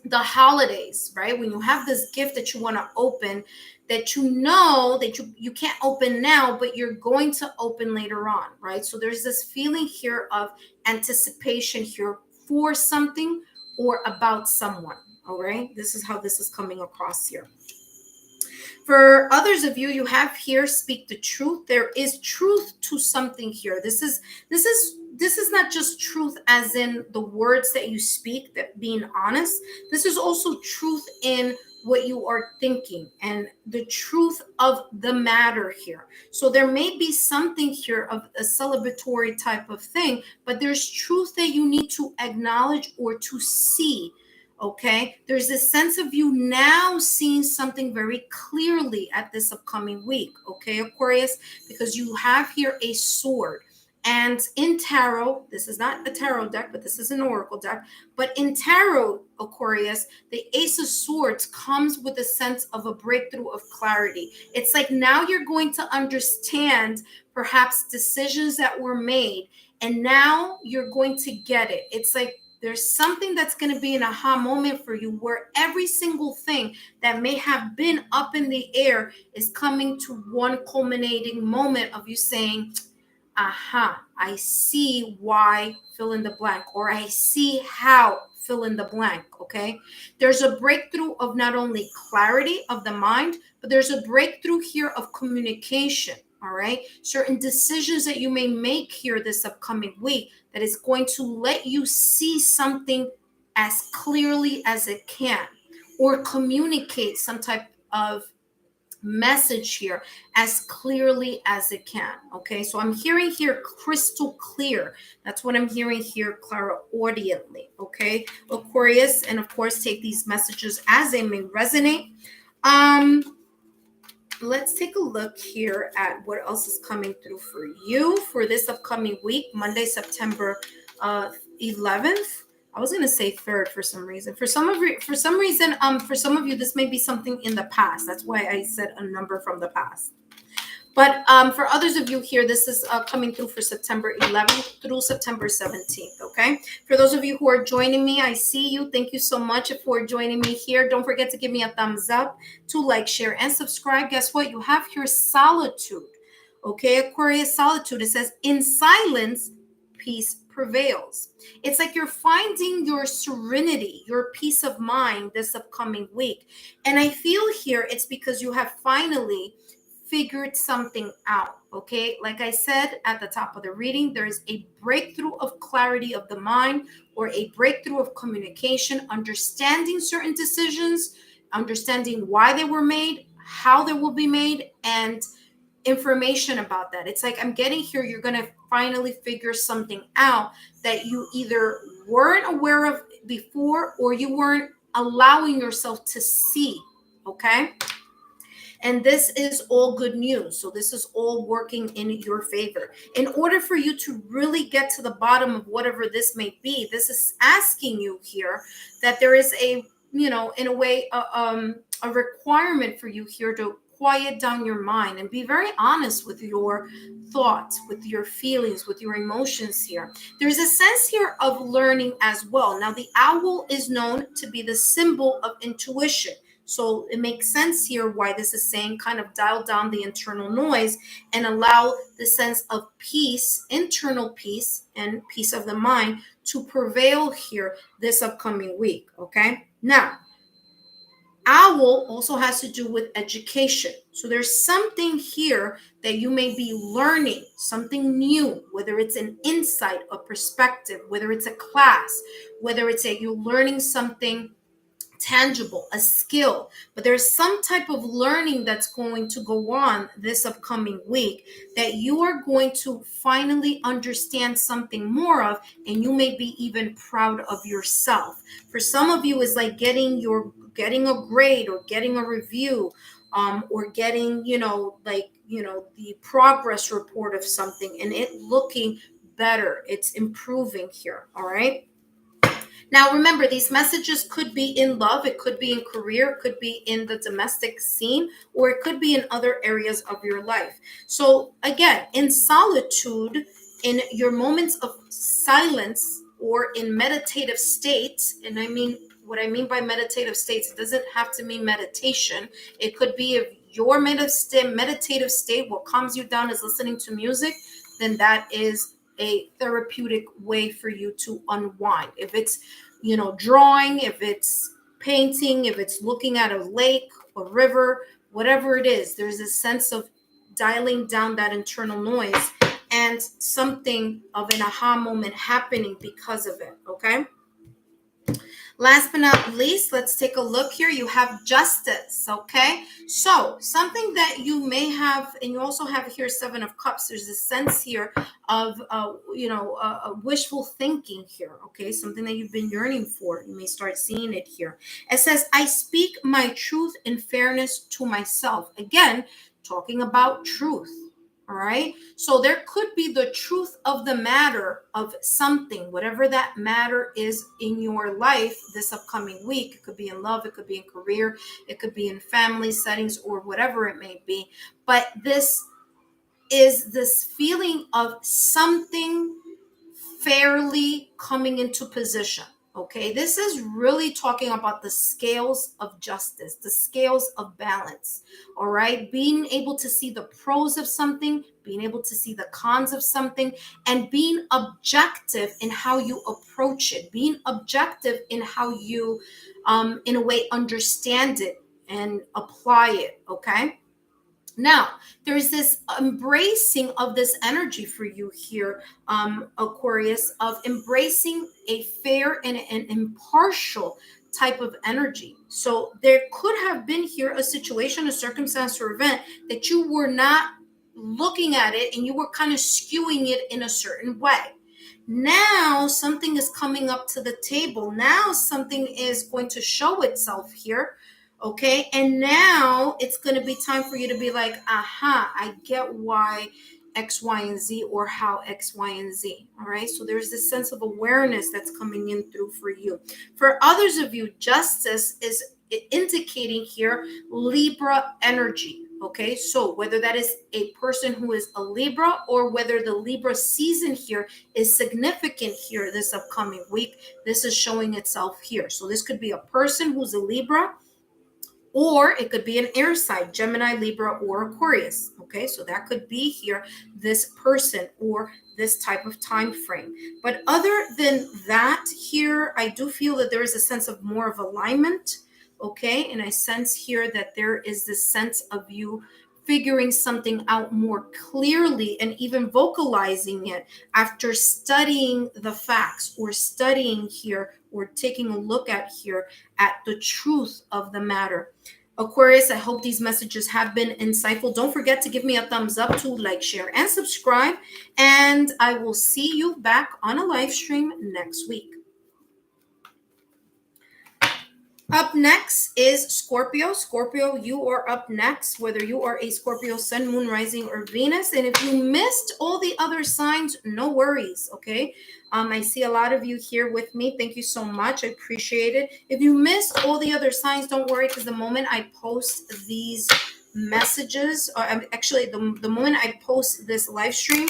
the holidays, right? When you have this gift that you want to open, that that you can't open now, but you're going to open later on, right? So there's this feeling here of anticipation here for something or about someone, all right? This is how this is coming across here. For others of you, you have here Speak the Truth. There is truth to something here. This is not just truth as in the words that you speak, that being honest. This is also truth in what you are thinking and the truth of the matter here. So there may be something here of a celebratory type of thing, but there's truth that you need to acknowledge or to see. Okay, there's a sense of you now seeing something very clearly at this upcoming week. Okay, Aquarius, because you have here a sword. And in tarot, this is not a tarot deck, but this is an oracle deck. But in tarot, Aquarius, the Ace of Swords comes with a sense of a breakthrough of clarity. It's like now you're going to understand perhaps decisions that were made, and now you're going to get it. It's like there's something that's going to be an aha moment for you where every single thing that may have been up in the air is coming to one culminating moment of you saying, aha, I see why, fill in the blank, or I see how, fill in the blank, okay? There's a breakthrough of not only clarity of the mind, but there's a breakthrough here of communication, all right? Certain decisions that you may make here this upcoming week that is going to let you see something as clearly as it can, or communicate some type of message here as clearly as it can. Okay, so I'm hearing here crystal clear. That's what I'm hearing here clairaudiently. Okay, Aquarius, and of course take these messages as they may resonate. Let's take a look here at what else is coming through for you for this upcoming week, Monday, September 11th. I was going to say 3rd for some reason. For some of you, this may be something in the past. That's why I said a number from the past. But for others of you here, this is coming through for September 11th through September 17th, okay? For those of you who are joining me, I see you. Thank you so much for joining me here. Don't forget to give me a thumbs up, to like, share, and subscribe. Guess what? You have here solitude, okay? Aquarius, solitude. It says, in silence, peace prevails. It's like you're finding your serenity, your peace of mind this upcoming week. And I feel here it's because you have finally figured something out, okay? Like I said at the top of the reading, there's a breakthrough of clarity of the mind, or a breakthrough of communication, understanding certain decisions, understanding why they were made, how they will be made, and information about that. It's like I'm getting here, you're going to finally figure something out that you either weren't aware of before, or you weren't allowing yourself to see, okay? And this is all good news. So this is all working in your favor. In order for you to really get to the bottom of whatever this may be, this is asking you here that there is a, in a way, a requirement for you here to quiet down your mind and be very honest with your thoughts, with your feelings, with your emotions here. There's a sense here of learning as well. Now, the owl is known to be the symbol of intuition. So it makes sense here why this is saying kind of dial down the internal noise and allow the sense of peace, internal peace, and peace of the mind to prevail here this upcoming week, okay? Now, owl also has to do with education. So there's something here that you may be learning, something new, whether it's an insight, a perspective, whether it's a class, whether it's you're learning something tangible, a skill, but there's some type of learning that's going to go on this upcoming week that you are going to finally understand something more of, and you may be even proud of yourself. For some of you, it's like getting a grade, or getting a review, or getting, the progress report of something, and it looking better. It's improving here, all right? Now, remember, these messages could be in love, it could be in career, it could be in the domestic scene, or it could be in other areas of your life. So again, in solitude, in your moments of silence, or in meditative states, and what I mean by meditative states, it doesn't have to mean meditation. It could be if your meditative state, what calms you down is listening to music, then that is a therapeutic way for you to unwind. If it's, drawing, if it's painting, if it's looking at a lake, a river, whatever it is, there's a sense of dialing down that internal noise and something of an aha moment happening because of it, okay? Last but not least, let's take a look here. You have justice, okay? So something that you may have, and you also have here 7 of Cups. There's a sense here of, wishful thinking here, okay? Something that you've been yearning for. You may start seeing it here. It says, I speak my truth in fairness to myself. Again, talking about truth. All right. So there could be the truth of the matter of something, whatever that matter is in your life this upcoming week. It could be in love, it could be in career, it could be in family settings, or whatever it may be. But this is this feeling of something fairly coming into position. Okay, this is really talking about the scales of justice, the scales of balance. All right, being able to see the pros of something, being able to see the cons of something, and being objective in how you approach it, being objective in how you, in a way, understand it and apply it. Okay. Now, there's this embracing of this energy for you here, Aquarius, of embracing a fair and an impartial type of energy. So there could have been here a situation, a circumstance, or event that you were not looking at it and you were kind of skewing it in a certain way. Now something is coming up to the table. Now something is going to show itself here. Okay. And now it's going to be time for you to be like, aha, I get why X, Y, and Z, or how X, Y, and Z. All right. So there's this sense of awareness that's coming in through for you. For others of you, justice is indicating here Libra energy. Okay. So whether that is a person who is a Libra, or whether the Libra season here is significant here this upcoming week, this is showing itself here. So this could be a person who's a Libra, or it could be an air sign, Gemini, Libra, or Aquarius. Okay, so that could be here, this person or this type of time frame. But other than that here, I do feel that there is a sense of more of alignment. Okay, and I sense here that there is this sense of you figuring something out more clearly and even vocalizing it after studying the facts, or studying here, or taking a look at here at the truth of the matter. Aquarius, I hope these messages have been insightful. Don't forget to give me a thumbs up, to like, share, and subscribe. And I will see you back on a live stream next week. Up next is Scorpio. Scorpio, you are up next, whether you are a Scorpio sun, moon, rising, or Venus. And if you missed all the other signs, no worries, okay? I see a lot of you here with me. Thank you so much. I appreciate it. If you missed all the other signs, don't worry, because the moment I post these messages, or actually the moment I post this live stream,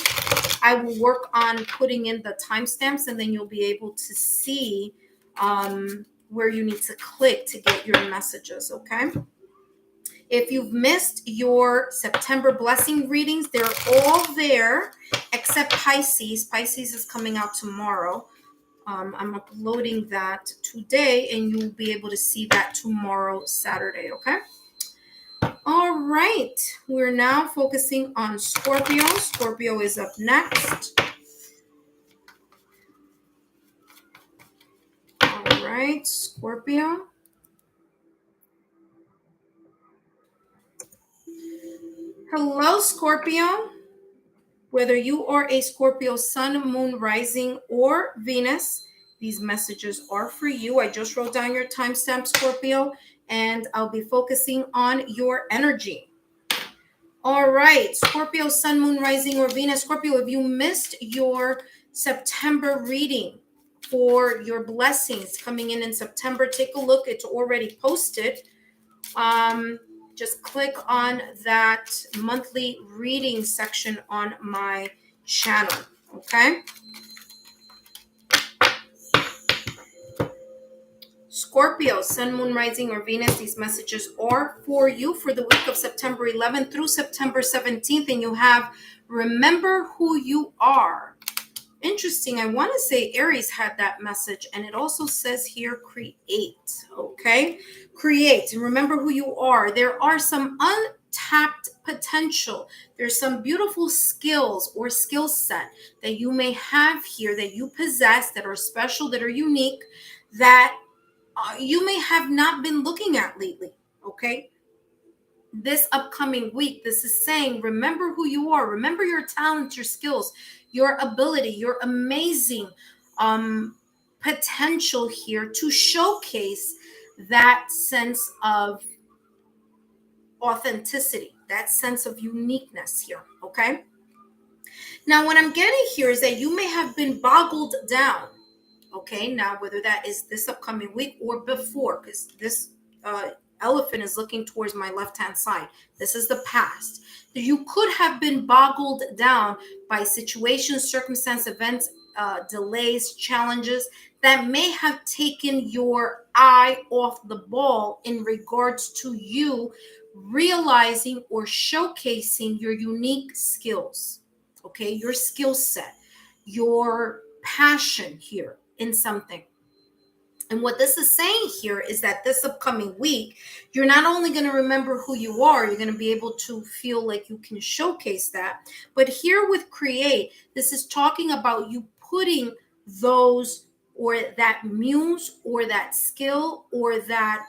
I will work on putting in the timestamps, and then you'll be able to see where you need to click to get your messages, okay? If you've missed your September blessing readings, they're all there except Pisces. Pisces is coming out tomorrow. I'm uploading that today, and you'll be able to see that tomorrow, Saturday, okay? All right, we're now focusing on Scorpio. Scorpio is up next. All right, Scorpio. Hello, Scorpio. Whether you are a Scorpio sun, moon, rising, or Venus, these messages are for you. I just wrote down your timestamp, Scorpio, and I'll be focusing on your energy. All right, Scorpio, sun, moon, rising, or Venus. Scorpio, if you missed your September reading for your blessings coming in September, take a look. It's already posted. Just click on that monthly reading section on my channel, okay? Scorpio, sun, moon, rising, or Venus, these messages are for you for the week of September 11th through September 17th, and you have remember who you are. Interesting. I want to say Aries had that message, and it also says here create, okay? Create and remember who you are. There are some untapped potential. There's some beautiful skills or skill set that you may have here, that you possess, that are special, that are unique, that you may have not been looking at lately, okay? This upcoming week, this is saying, remember who you are. Remember your talents, your skills, your ability, your amazing potential here to showcase that sense of authenticity, that sense of uniqueness here, okay? Now, what I'm getting here is that you may have been boggled down, okay? Now, whether that is this upcoming week or before, because this elephant is looking towards my left-hand side. This is the past. You could have been boggled down by situations, circumstance, events, delays, challenges that may have taken your eye off the ball in regards to you realizing or showcasing your unique skills, okay? Your skill set, your passion here in something. And what this is saying here is that this upcoming week, you're not only going to remember who you are, you're going to be able to feel like you can showcase that. But here with Create, this is talking about you putting those or that muse or that skill or that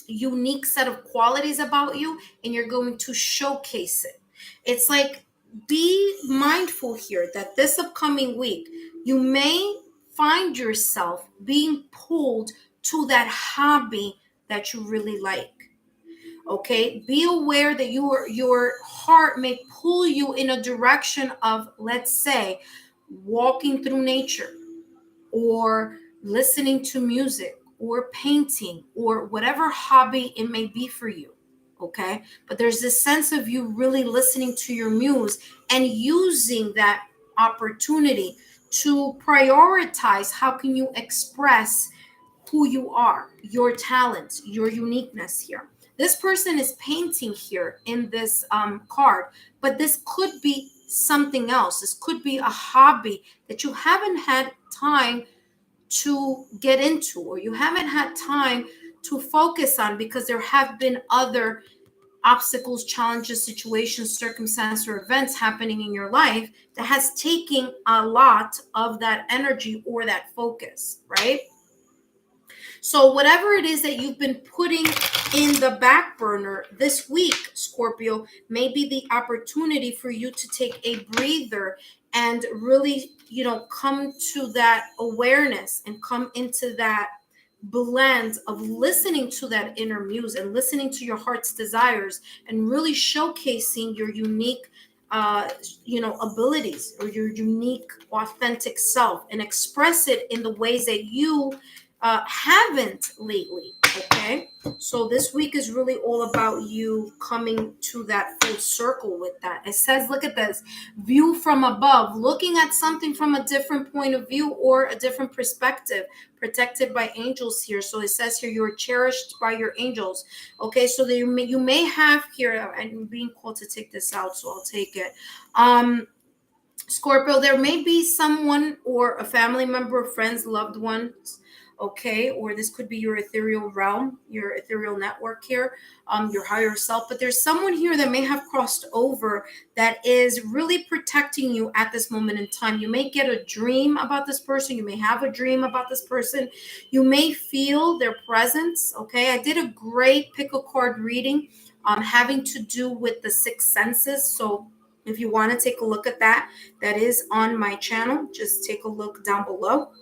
unique set of qualities about you, and you're going to showcase it. It's like, be mindful here that this upcoming week, you may find yourself being pulled to that hobby that you really like. Okay, be aware that your heart may pull you in a direction of, let's say, walking through nature or listening to music or painting or whatever hobby it may be for you. Okay, but there's this sense of you really listening to your muse and using that opportunity to prioritize how can you express who you are, your talents, your uniqueness here. This person is painting here in this card, but this could be something else. This could be a hobby that you haven't had time to get into, or you haven't had time to focus on because there have been other obstacles, challenges, situations, circumstances, or events happening in your life that has taken a lot of that energy or that focus, right? So whatever it is that you've been putting in the back burner this week, Scorpio, may be the opportunity for you to take a breather and really, come to that awareness and come into that blend of listening to that inner muse and listening to your heart's desires and really showcasing your unique abilities or your unique authentic self and express it in the ways that you haven't lately. Okay, so this week is really all about you coming to that full circle with that. It says, look at this, view from above, looking at something from a different point of view or a different perspective, protected by angels here. So it says here, you're cherished by your angels. Okay, so you may have here, I'm being called to take this out, so I'll take it. Scorpio, there may be someone or a family member, friends, loved ones, okay, or this could be your ethereal realm, your ethereal network here, your higher self, but there's someone here that may have crossed over that is really protecting you at this moment in time. You may get a dream about this person. You may have a dream about this person. You may feel their presence, okay? I did a great pick a card reading having to do with the six senses, so if you want to take a look at that, that is on my channel. Just take a look down below.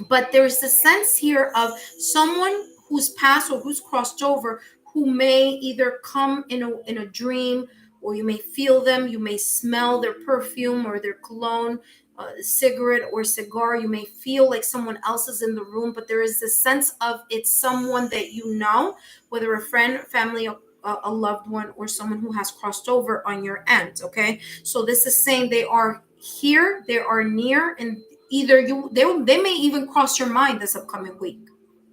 But there's the sense here of someone who's passed or who's crossed over who may either come in a dream, or you may feel them, you may smell their perfume or their cologne, cigarette or cigar. You may feel like someone else is in the room, but there is this sense of it's someone that you know, whether a friend, family, a loved one, or someone who has crossed over on your end. Okay, so this is saying they are here, they are near, and either they may even cross your mind this upcoming week.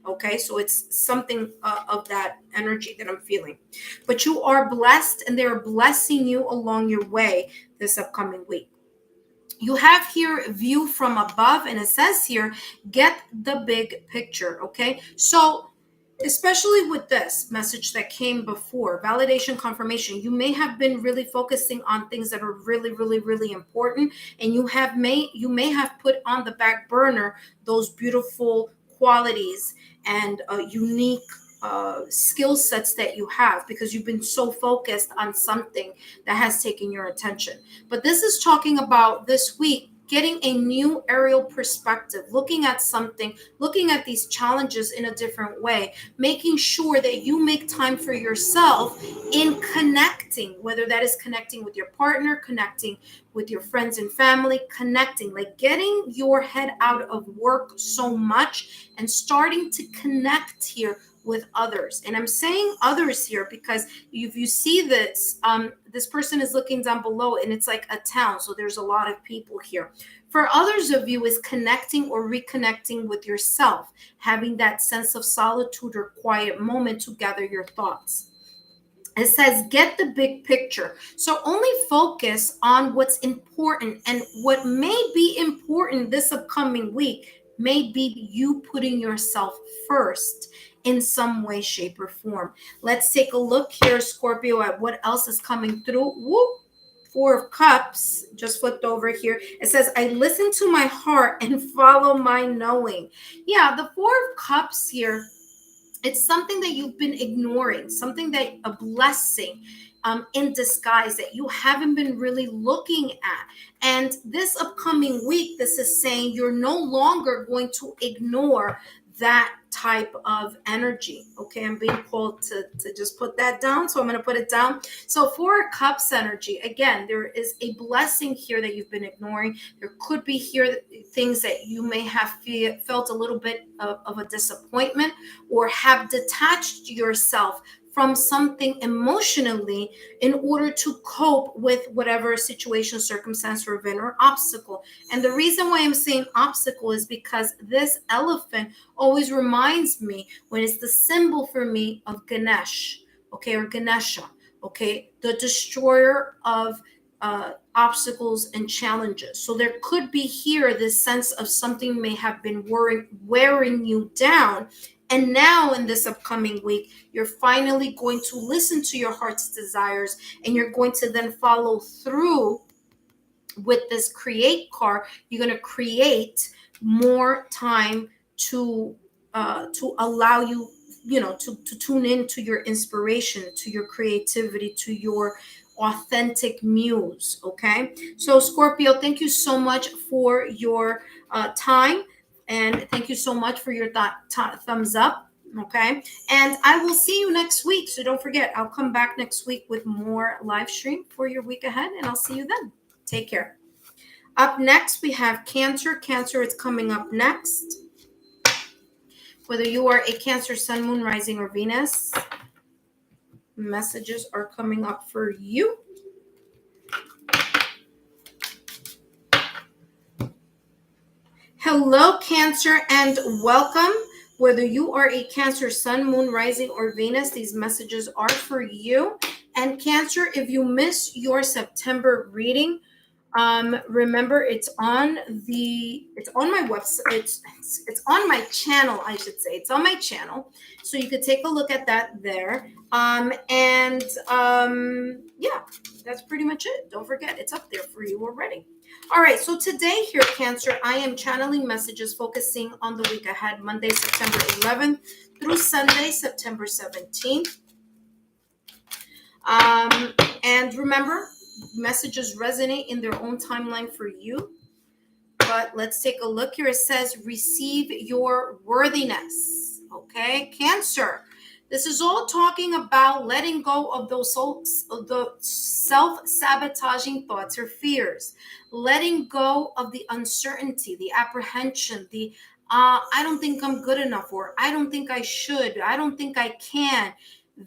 Okay, so it's something of that energy that I'm feeling. But you are blessed, and they are blessing you along your way this upcoming week. You have here view from above, and it says here, get the big picture. Okay, so especially with this message that came before, validation, confirmation, you may have been really focusing on things that are really, really, really important, and you may have put on the back burner those beautiful qualities and unique skill sets that you have, because you've been so focused on something that has taken your attention. But this is talking about this week, getting a new aerial perspective, looking at something, looking at these challenges in a different way, making sure that you make time for yourself in connecting, whether that is connecting with your partner, connecting with your friends and family, connecting, like getting your head out of work so much and starting to connect here with others. And I'm saying others here because if you see this, this person is looking down below and it's like a town. So there's a lot of people here. For others of you is connecting or reconnecting with yourself, having that sense of solitude or quiet moment to gather your thoughts. It says, get the big picture. So only focus on what's important, and what may be important this upcoming week may be you putting yourself first in some way, shape, or form. Let's take a look here, Scorpio, at what else is coming through. Whoop. Four of Cups just flipped over here. It says, I listen to my heart and follow my knowing. Yeah, the Four of Cups here, it's something that you've been ignoring, something that a blessing in disguise that you haven't been really looking at. And this upcoming week, this is saying you're no longer going to ignore that type of energy. Okay, I'm being called to just put that down, so I'm going to put it down. So Four of Cups energy, again, there is a blessing here that you've been ignoring. There could be here things that you may have felt a little bit of a disappointment, or have detached yourself from something emotionally in order to cope with whatever situation, circumstance, or event or obstacle. And the reason why I'm saying obstacle is because this elephant always reminds me, when it's the symbol for me, of Ganesh, okay, or Ganesha, okay, the destroyer of obstacles and challenges. So there could be here this sense of something may have been wearing you down. And now in this upcoming week, you're finally going to listen to your heart's desires, and you're going to then follow through with this create card. You're going to create more time to allow you, to tune into your inspiration, to your creativity, to your authentic muse. Okay, so Scorpio, thank you so much for your time, and thank you so much for your thumbs up. Okay, and I will see you next week, so don't forget, I'll come back next week with more live stream for your week ahead, and I'll see you then. Take care. Up next, we have Cancer. Cancer is coming up next. Whether you are a Cancer, Sun, Moon, Rising, or Venus, messages are coming up for you. Hello, Cancer, and welcome. Whether you are a Cancer, Sun, Moon, Rising, or Venus, these messages are for you. And Cancer, if you miss your September reading, remember it's on my website. It's on my channel, I should say. It's on my channel, so you could take a look at that there. Yeah, that's pretty much it. Don't forget, it's up there for you already. All right, so today here, Cancer, I am channeling messages focusing on the week ahead, Monday, September 11th through Sunday, September 17th. And remember, messages resonate in their own timeline for you. But let's take a look here. It says, receive your worthiness. Okay, Cancer. This is all talking about letting go of the self-sabotaging thoughts or fears, letting go of the uncertainty, the apprehension, the I don't think I'm good enough, or I don't think I should, I don't think I can,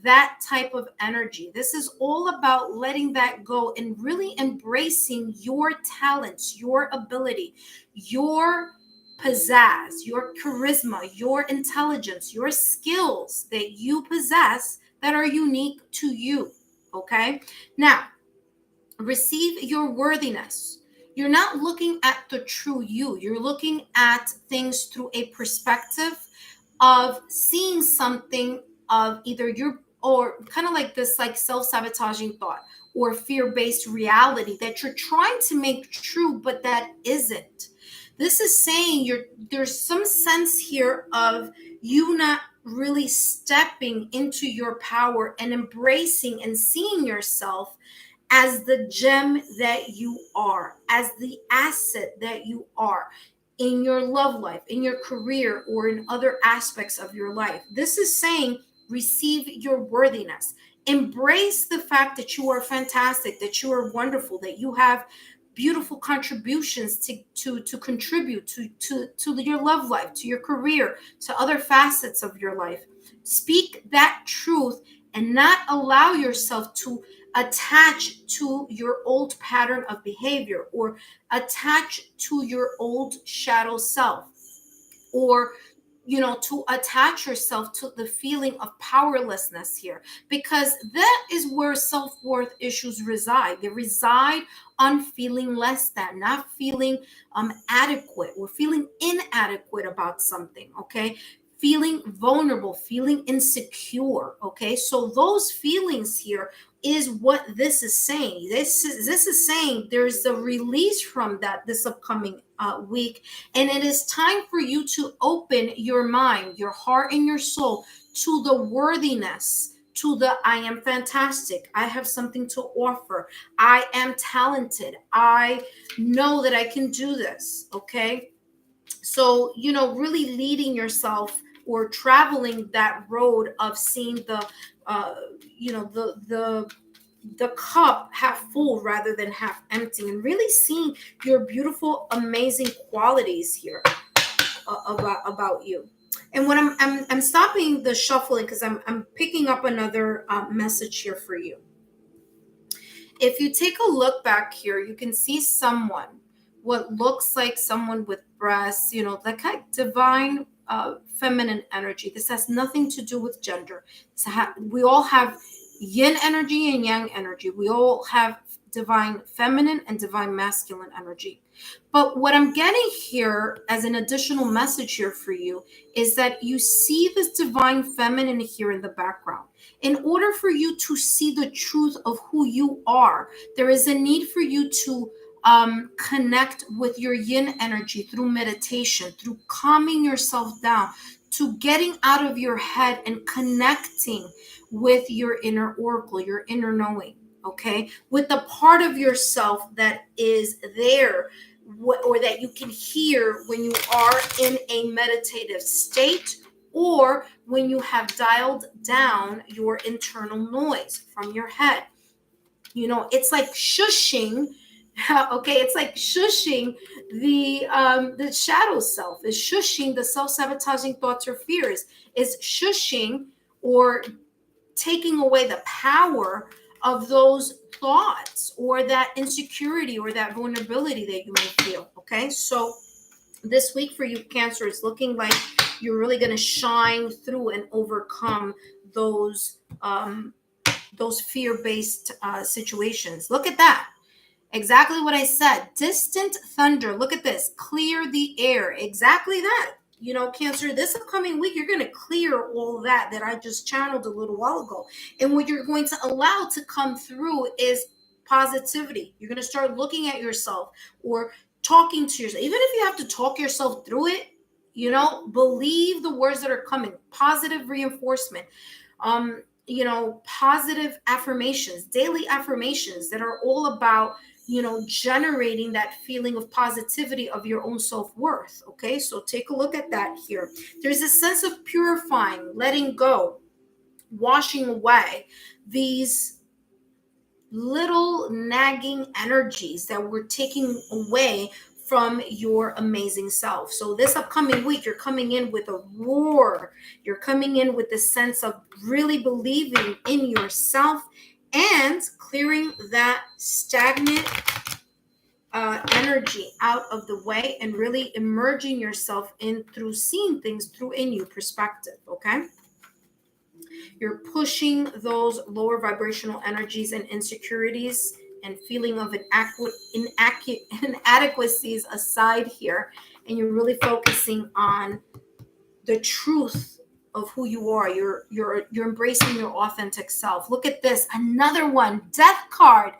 that type of energy. This is all about letting that go and really embracing your talents, your ability, your pizzazz, your charisma, your intelligence, your skills that you possess that are unique to you. Okay, now receive your worthiness. You're not looking at the true you, you're looking at things through a perspective of seeing something of either your, or kind of like this, like self-sabotaging thought or fear-based reality that you're trying to make true, but that isn't. This is saying there's some sense here of you not really stepping into your power and embracing and seeing yourself as the gem that you are, as the asset that you are in your love life, in your career, or in other aspects of your life. This is saying receive your worthiness. Embrace the fact that you are fantastic, that you are wonderful, that you have beautiful contributions to contribute to your love life, to your career, to other facets of your life. Speak that truth and not allow yourself to attach to your old pattern of behavior, or attach to your old shadow self, or to attach yourself to the feeling of powerlessness here, because that is where self-worth issues reside. They reside on feeling less than, not feeling adequate, or feeling inadequate about something, okay? Feeling vulnerable, feeling insecure, okay? So those feelings here is what this is saying. This is saying there's a release from that this upcoming week, and it is time for you to open your mind, your heart, and your soul to the worthiness, to the I am fantastic, I have something to offer, I am talented, I know that I can do this, okay? So, really leading yourself, or traveling that road of seeing the, the cup half full rather than half empty, and really seeing your beautiful, amazing qualities here about you. And when I'm stopping the shuffling, because I'm picking up another message here for you. If you take a look back here, you can see someone, what looks like someone with breasts, that kind of divine feminine energy. This has nothing to do with gender. We all have yin energy and yang energy. We all have divine feminine and divine masculine energy. But what I'm getting here as an additional message here for you is that you see this divine feminine here in the background. In order for you to see the truth of who you are, there is a need for you to connect with your yin energy through meditation, through calming yourself down, to getting out of your head and connecting with your inner oracle, your inner knowing, okay? With the part of yourself that is there, or that you can hear when you are in a meditative state, or when you have dialed down your internal noise from your head. It's like shushing. Okay, it's like shushing the shadow self, is shushing the self-sabotaging thoughts or fears, is shushing or taking away the power of those thoughts, or that insecurity, or that vulnerability that you may feel. Okay, so this week for you, Cancer, is looking like you're really going to shine through and overcome those fear-based situations. Look at that. Exactly what I said. Distant thunder. Look at this. Clear the air. Exactly that. Cancer, this upcoming week, you're going to clear all that I just channeled a little while ago. And what you're going to allow to come through is positivity. You're going to start looking at yourself, or talking to yourself. Even if you have to talk yourself through it, believe the words that are coming. Positive reinforcement. Positive affirmations, daily affirmations that are all about, generating that feeling of positivity of your own self-worth. Okay, so take a look at that here. There's a sense of purifying, letting go, washing away these little nagging energies that we're taking away from your amazing self. So this upcoming week, you're coming in with a roar. You're coming in with the sense of really believing in yourself and clearing that stagnant energy out of the way, and really emerging yourself in through seeing things through a new perspective. Okay, you're pushing those lower vibrational energies and insecurities and feeling of inadequacies aside here, and you're really focusing on the truth of who you are. You're embracing your authentic self. Look at this, another one, death card.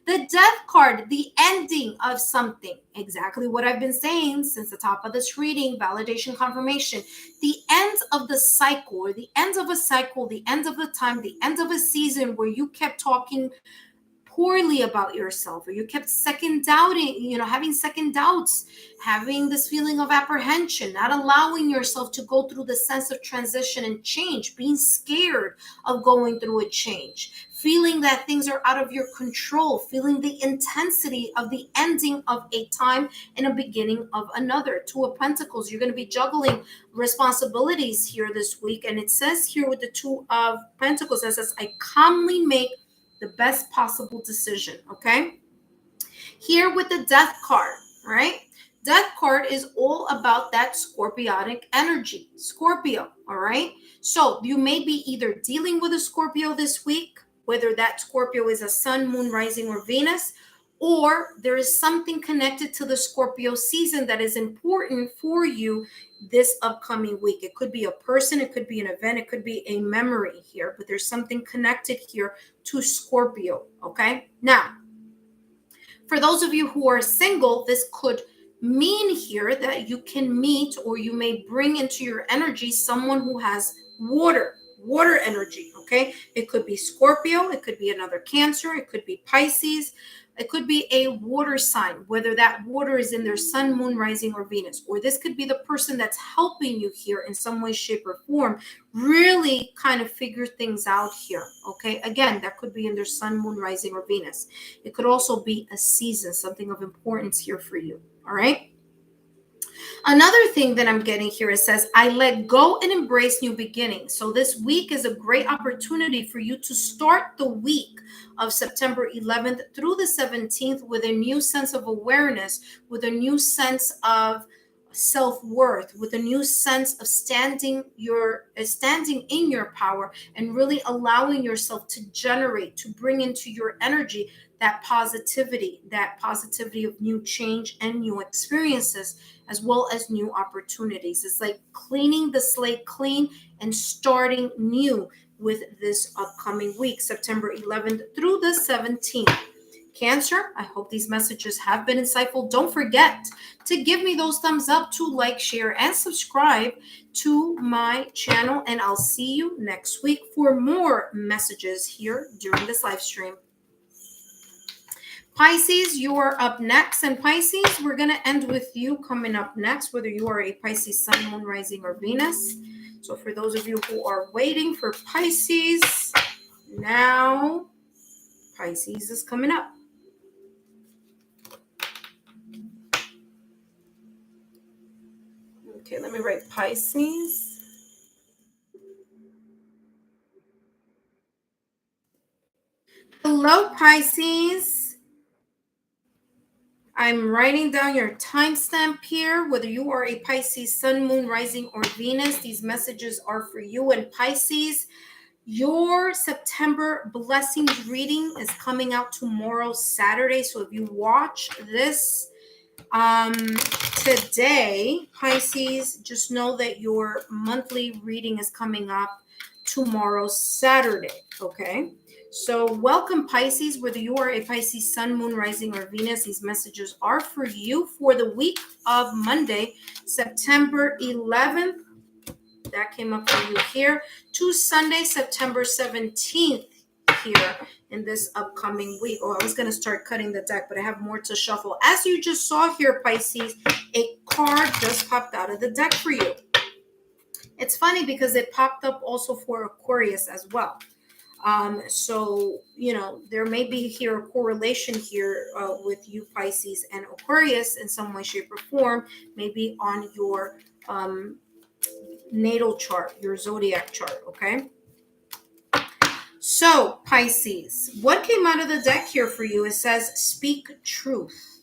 The death card, the ending of something. Exactly what I've been saying since the top of this reading, validation, confirmation. The end of the cycle, or the end of a cycle, the end of the time, the end of a season where you kept talking poorly about yourself, or you kept second doubting, having second doubts, having this feeling of apprehension, not allowing yourself to go through the sense of transition and change, being scared of going through a change, feeling that things are out of your control, feeling the intensity of the ending of a time and a beginning of another. Two of Pentacles, you're going to be juggling responsibilities here this week. And it says here with the Two of Pentacles, it says, I calmly make the best possible decision. Okay. Here with the Death card, right? Death card is all about that scorpionic energy, Scorpio. All right. So you may be either dealing with a Scorpio this week, whether that Scorpio is a sun, moon, rising, or Venus, or there is something connected to the Scorpio season that is important for you this upcoming week. It could be a person, it could be an event, it could be a memory here, but there's something connected here to Scorpio. Okay. Now, for those of you who are single, this could mean here that you can meet, or you may bring into your energy someone who has water energy. Okay. It could be Scorpio. It could be another Cancer. It could be Pisces. It could be a water sign, whether that water is in their sun, moon, rising, or Venus. Or this could be the person that's helping you here in some way, shape, or form, really kind of figure things out here. Okay. Again, that could be in their sun, moon, rising, or Venus. It could also be a season, something of importance here for you. All right. Another thing that I'm getting here, it says, I let go and embrace new beginnings. So this week is a great opportunity for you to start the week of September 11th through the 17th with a new sense of awareness, with a new sense of self-worth, with a new sense of standing in your power, and really allowing yourself to generate, to bring into your energy that positivity of new change and new experiences, as well as new opportunities. It's like cleaning the slate clean and starting new with this upcoming week, September 11th through the 17th. Cancer, I hope these messages have been insightful. Don't forget to give me those thumbs up, to like, share, and subscribe to my channel. And I'll see you next week for more messages here during this live stream. Pisces, you are up next. And Pisces, we're going to end with you coming up next, whether you are a Pisces sun, moon, rising, or Venus. So for those of you who are waiting for Pisces, now Pisces is coming up. Okay, let me write Pisces. Hello, Pisces. I'm writing down your timestamp here, whether you are a Pisces sun, moon, rising, or Venus. These messages are for you. And Pisces, your September blessings reading is coming out tomorrow, Saturday. So if you watch this today, Pisces, just know that your monthly reading is coming up tomorrow, Saturday. Okay. So welcome, Pisces, whether you are a Pisces sun, moon, rising, or Venus. These messages are for you for the week of Monday, September 11th. That came up for you here, to Sunday, September 17th here in this upcoming week. Oh, I was going to start cutting the deck, but I have more to shuffle. As you just saw here, Pisces, a card just popped out of the deck for you. It's funny because it popped up also for Aquarius as well. So, there may be here a correlation here with you, Pisces, and Aquarius in some way, shape, or form, maybe on your natal chart, your zodiac chart. Okay. So Pisces, what came out of the deck here for you? It says, speak truth.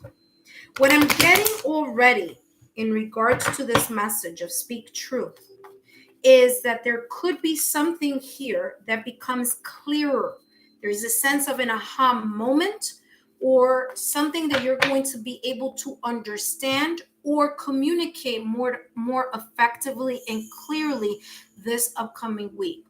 What I'm getting already in regards to this message of speak truth is that there could be something here that becomes clearer. There's a sense of an aha moment, or something that you're going to be able to understand or communicate more effectively and clearly this upcoming week.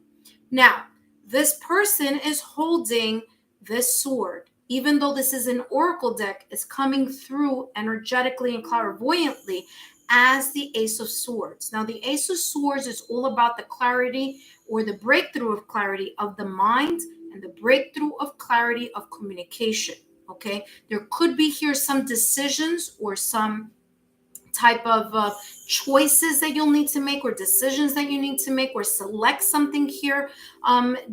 Now, this person is holding this sword. Even though this is an oracle deck, it's coming through energetically and clairvoyantly as the Ace of Swords. Now, the Ace of Swords is all about the clarity, or the breakthrough of clarity of the mind and the breakthrough of clarity of communication. Okay, there could be here some decisions or some type of choices that you'll need to make, or decisions that you need to make, or select something here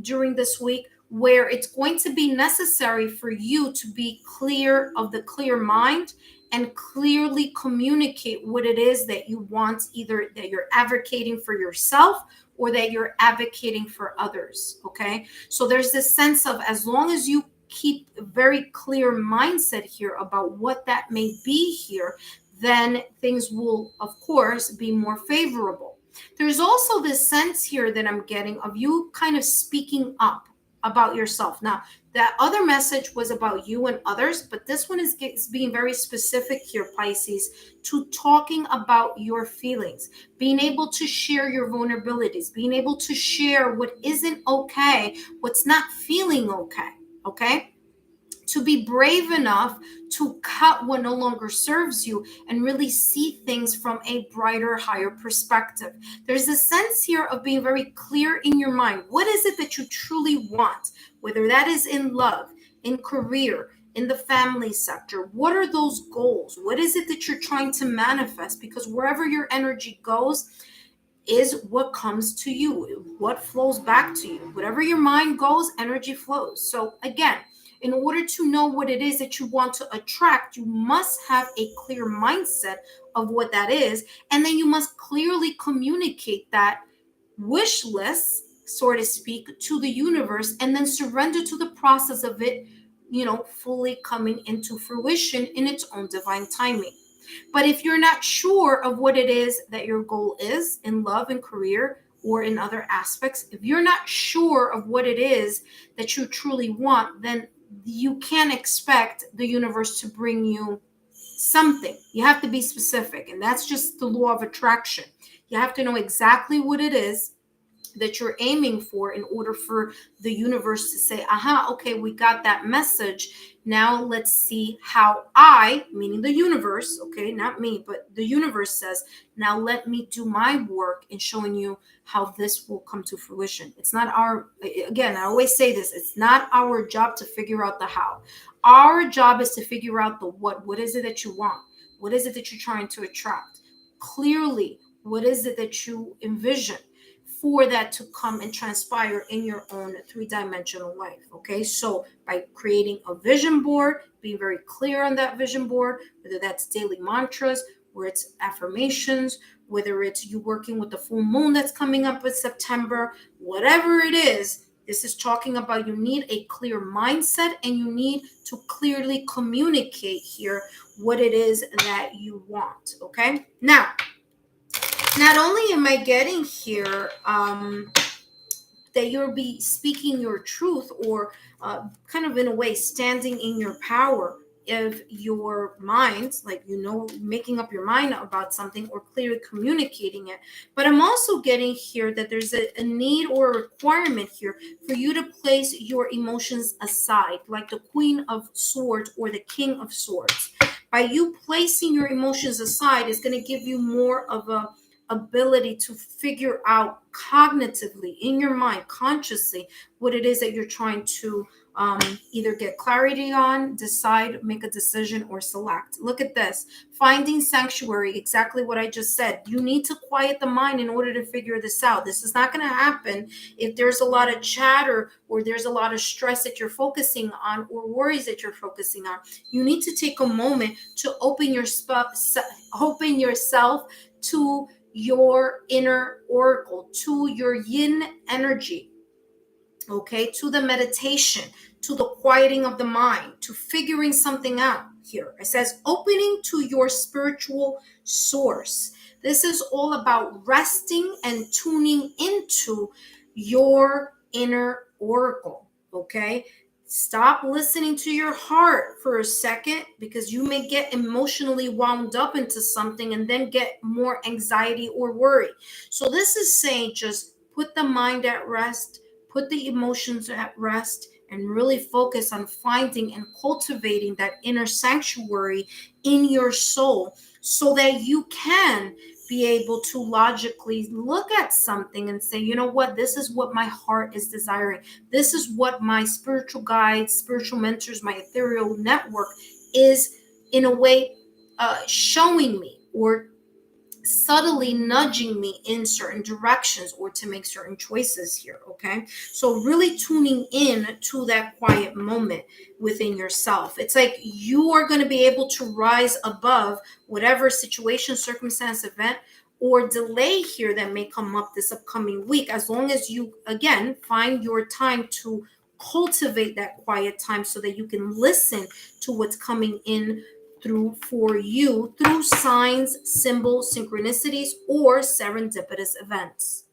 during this week, where it's going to be necessary for you to be clear of the clear mind and clearly communicate what it is that you want, either that you're advocating for yourself or that you're advocating for others. Okay, so there's this sense of, as long as you keep a very clear mindset here about what that may be here, then things will, of course, be more favorable. There's also this sense here that I'm getting of you kind of speaking up about yourself. Now, that other message was about you and others, but this one is being very specific here, Pisces, to talking about your feelings, being able to share your vulnerabilities, being able to share what isn't okay, what's not feeling okay, okay? To be brave enough to cut what no longer serves you and really see things from a brighter, higher perspective. There's a sense here of being very clear in your mind. What is it that you truly want? Whether that is in love, in career, in the family sector. What are those goals? What is it that you're trying to manifest? Because wherever your energy goes is what comes to you, what flows back to you. Whatever your mind goes, energy flows. So again, in order to know what it is that you want to attract, you must have a clear mindset of what that is. And then you must clearly communicate that wish list, so to speak, to the universe, and then surrender to the process of it, fully coming into fruition in its own divine timing. But if you're not sure of what it is that your goal is in love and career, or in other aspects, if you're not sure of what it is that you truly want, then you can't expect the universe to bring you something. You have to be specific, and that's just the law of attraction. You have to know exactly what it is that you're aiming for in order for the universe to say, aha, okay, we got that message. Now let's see how I, meaning the universe, okay, not me, but the universe says, now let me do my work in showing you how this will come to fruition. It's not again, I always say this, it's not our job to figure out the how. Our job is to figure out the what. What is it that you want? What is it that you're trying to attract? Clearly, what is it that you envision for that to come and transpire in your own three-dimensional life? Okay, so by creating a vision board, being very clear on that vision board, whether that's daily mantras, where it's affirmations, whether it's you working with the full moon that's coming up in September, whatever it is, this is talking about you need a clear mindset and you need to clearly communicate here what it is that you want. Okay, now, not only am I getting here that you'll be speaking your truth, or kind of in a way standing in your power of your mind, like, making up your mind about something or clearly communicating it. But I'm also getting here that there's a need or a requirement here for you to place your emotions aside, like the Queen of Swords or the King of Swords. By you placing your emotions aside is going to give you more of a ability to figure out cognitively in your mind, consciously, what it is that you're trying to either get clarity on, decide, make a decision, or select. Look at this. Finding sanctuary, exactly what I just said. You need to quiet the mind in order to figure this out. This is not going to happen if there's a lot of chatter or there's a lot of stress that you're focusing on or worries that you're focusing on. You need to take a moment to open yourself to your inner oracle, to your yin energy, okay, to the meditation, to the quieting of the mind, to figuring something out here. It says opening to your spiritual source. This is all about resting and tuning into your inner oracle, okay? Stop listening to your heart for a second, because you may get emotionally wound up into something and then get more anxiety or worry. So this is saying just put the mind at rest, put the emotions at rest, and really focus on finding and cultivating that inner sanctuary in your soul so that you can be able to logically look at something and say, you know what, this is what my heart is desiring. This is what my spiritual guides, spiritual mentors, my ethereal network is in a way showing me or subtly nudging me in certain directions or to make certain choices here. Okay, so really tuning in to that quiet moment within yourself. It's like you are going to be able to rise above whatever situation, circumstance, event, or delay here that may come up this upcoming week, as long as you again find your time to cultivate that quiet time so that you can listen to what's coming in through for you through signs, symbols, synchronicities, or serendipitous events.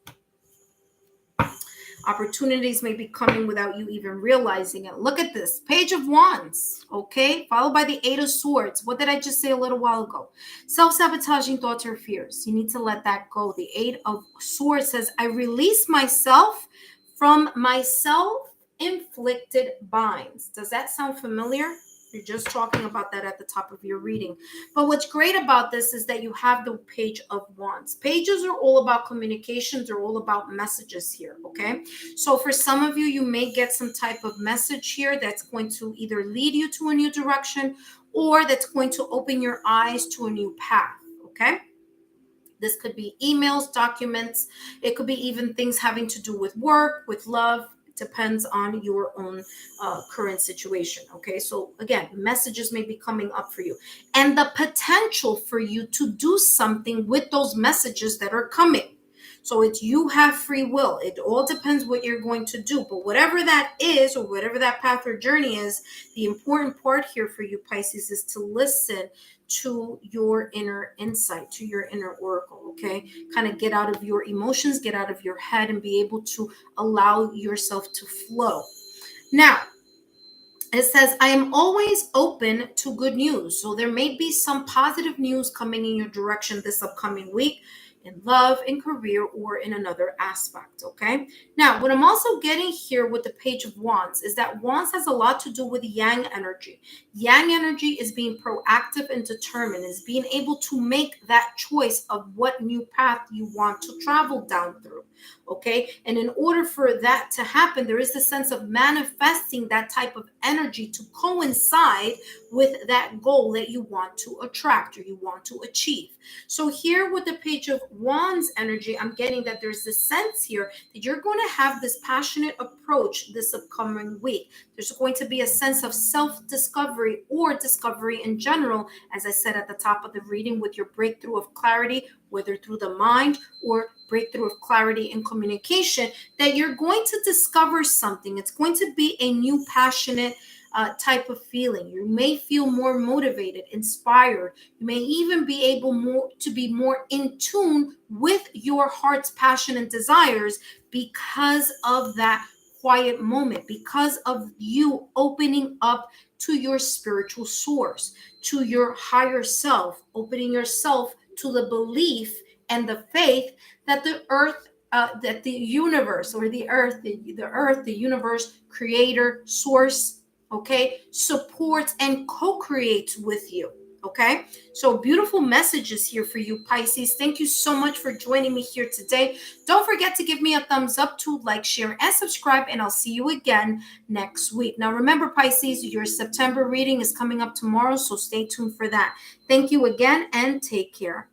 Opportunities may be coming without you even realizing it. Look at this Page of Wands, okay, followed by the Eight of Swords. What did I just say a little while ago? Self-sabotaging thoughts or fears. You need to let that go. The Eight of Swords says, I release myself from my self-inflicted binds. Does that sound familiar? You're just talking about that at the top of your reading. But what's great about this is that you have the Page of Wands. Pages are all about communications. They're all about messages here, okay? So for some of you, you may get some type of message here that's going to either lead you to a new direction or that's going to open your eyes to a new path, okay? This could be emails, documents. It could be even things having to do with work, with love. Depends on your own current situation. Okay, so again, messages may be coming up for you and the potential for you to do something with those messages that are coming. So it's you have free will. It all depends what you're going to do. But whatever that is, or whatever that path or journey is, the important part here for you, Pisces, is to listen to your inner insight, to your inner oracle, okay? Kind of get out of your emotions, get out of your head, and be able to allow yourself to flow. Now, it says, I am always open to good news. So there may be some positive news coming in your direction this upcoming week, in love, in career, or in another aspect, okay? Now, what I'm also getting here with the Page of Wands is that Wands has a lot to do with Yang energy. Yang energy is being proactive and determined, is being able to make that choice of what new path you want to travel down through, okay? And in order for that to happen, there is a sense of manifesting that type of energy to coincide with that goal that you want to attract or you want to achieve. So here with the Page of Wands energy, I'm getting that there's this sense here that you're going to have this passionate approach this upcoming week. There's going to be a sense of self-discovery or discovery in general, as I said at the top of the reading, with your breakthrough of clarity, whether through the mind or breakthrough of clarity in communication, that you're going to discover something. It's going to be a new passionate type of feeling. You may feel more motivated, inspired. You may even be able to be more in tune with your heart's passion and desires because of that quiet moment, because of you opening up to your spiritual source, to your higher self, opening yourself to the belief and the faith that the earth, that the universe or the earth, the universe, creator, source, okay, supports and co-creates with you. Okay, so beautiful messages here for you, Pisces. Thank you so much for joining me here today. Don't forget to give me a thumbs up, to like, share, and subscribe, and I'll see you again next week. Now, remember, Pisces, your September reading is coming up tomorrow, so stay tuned for that. Thank you again, and take care.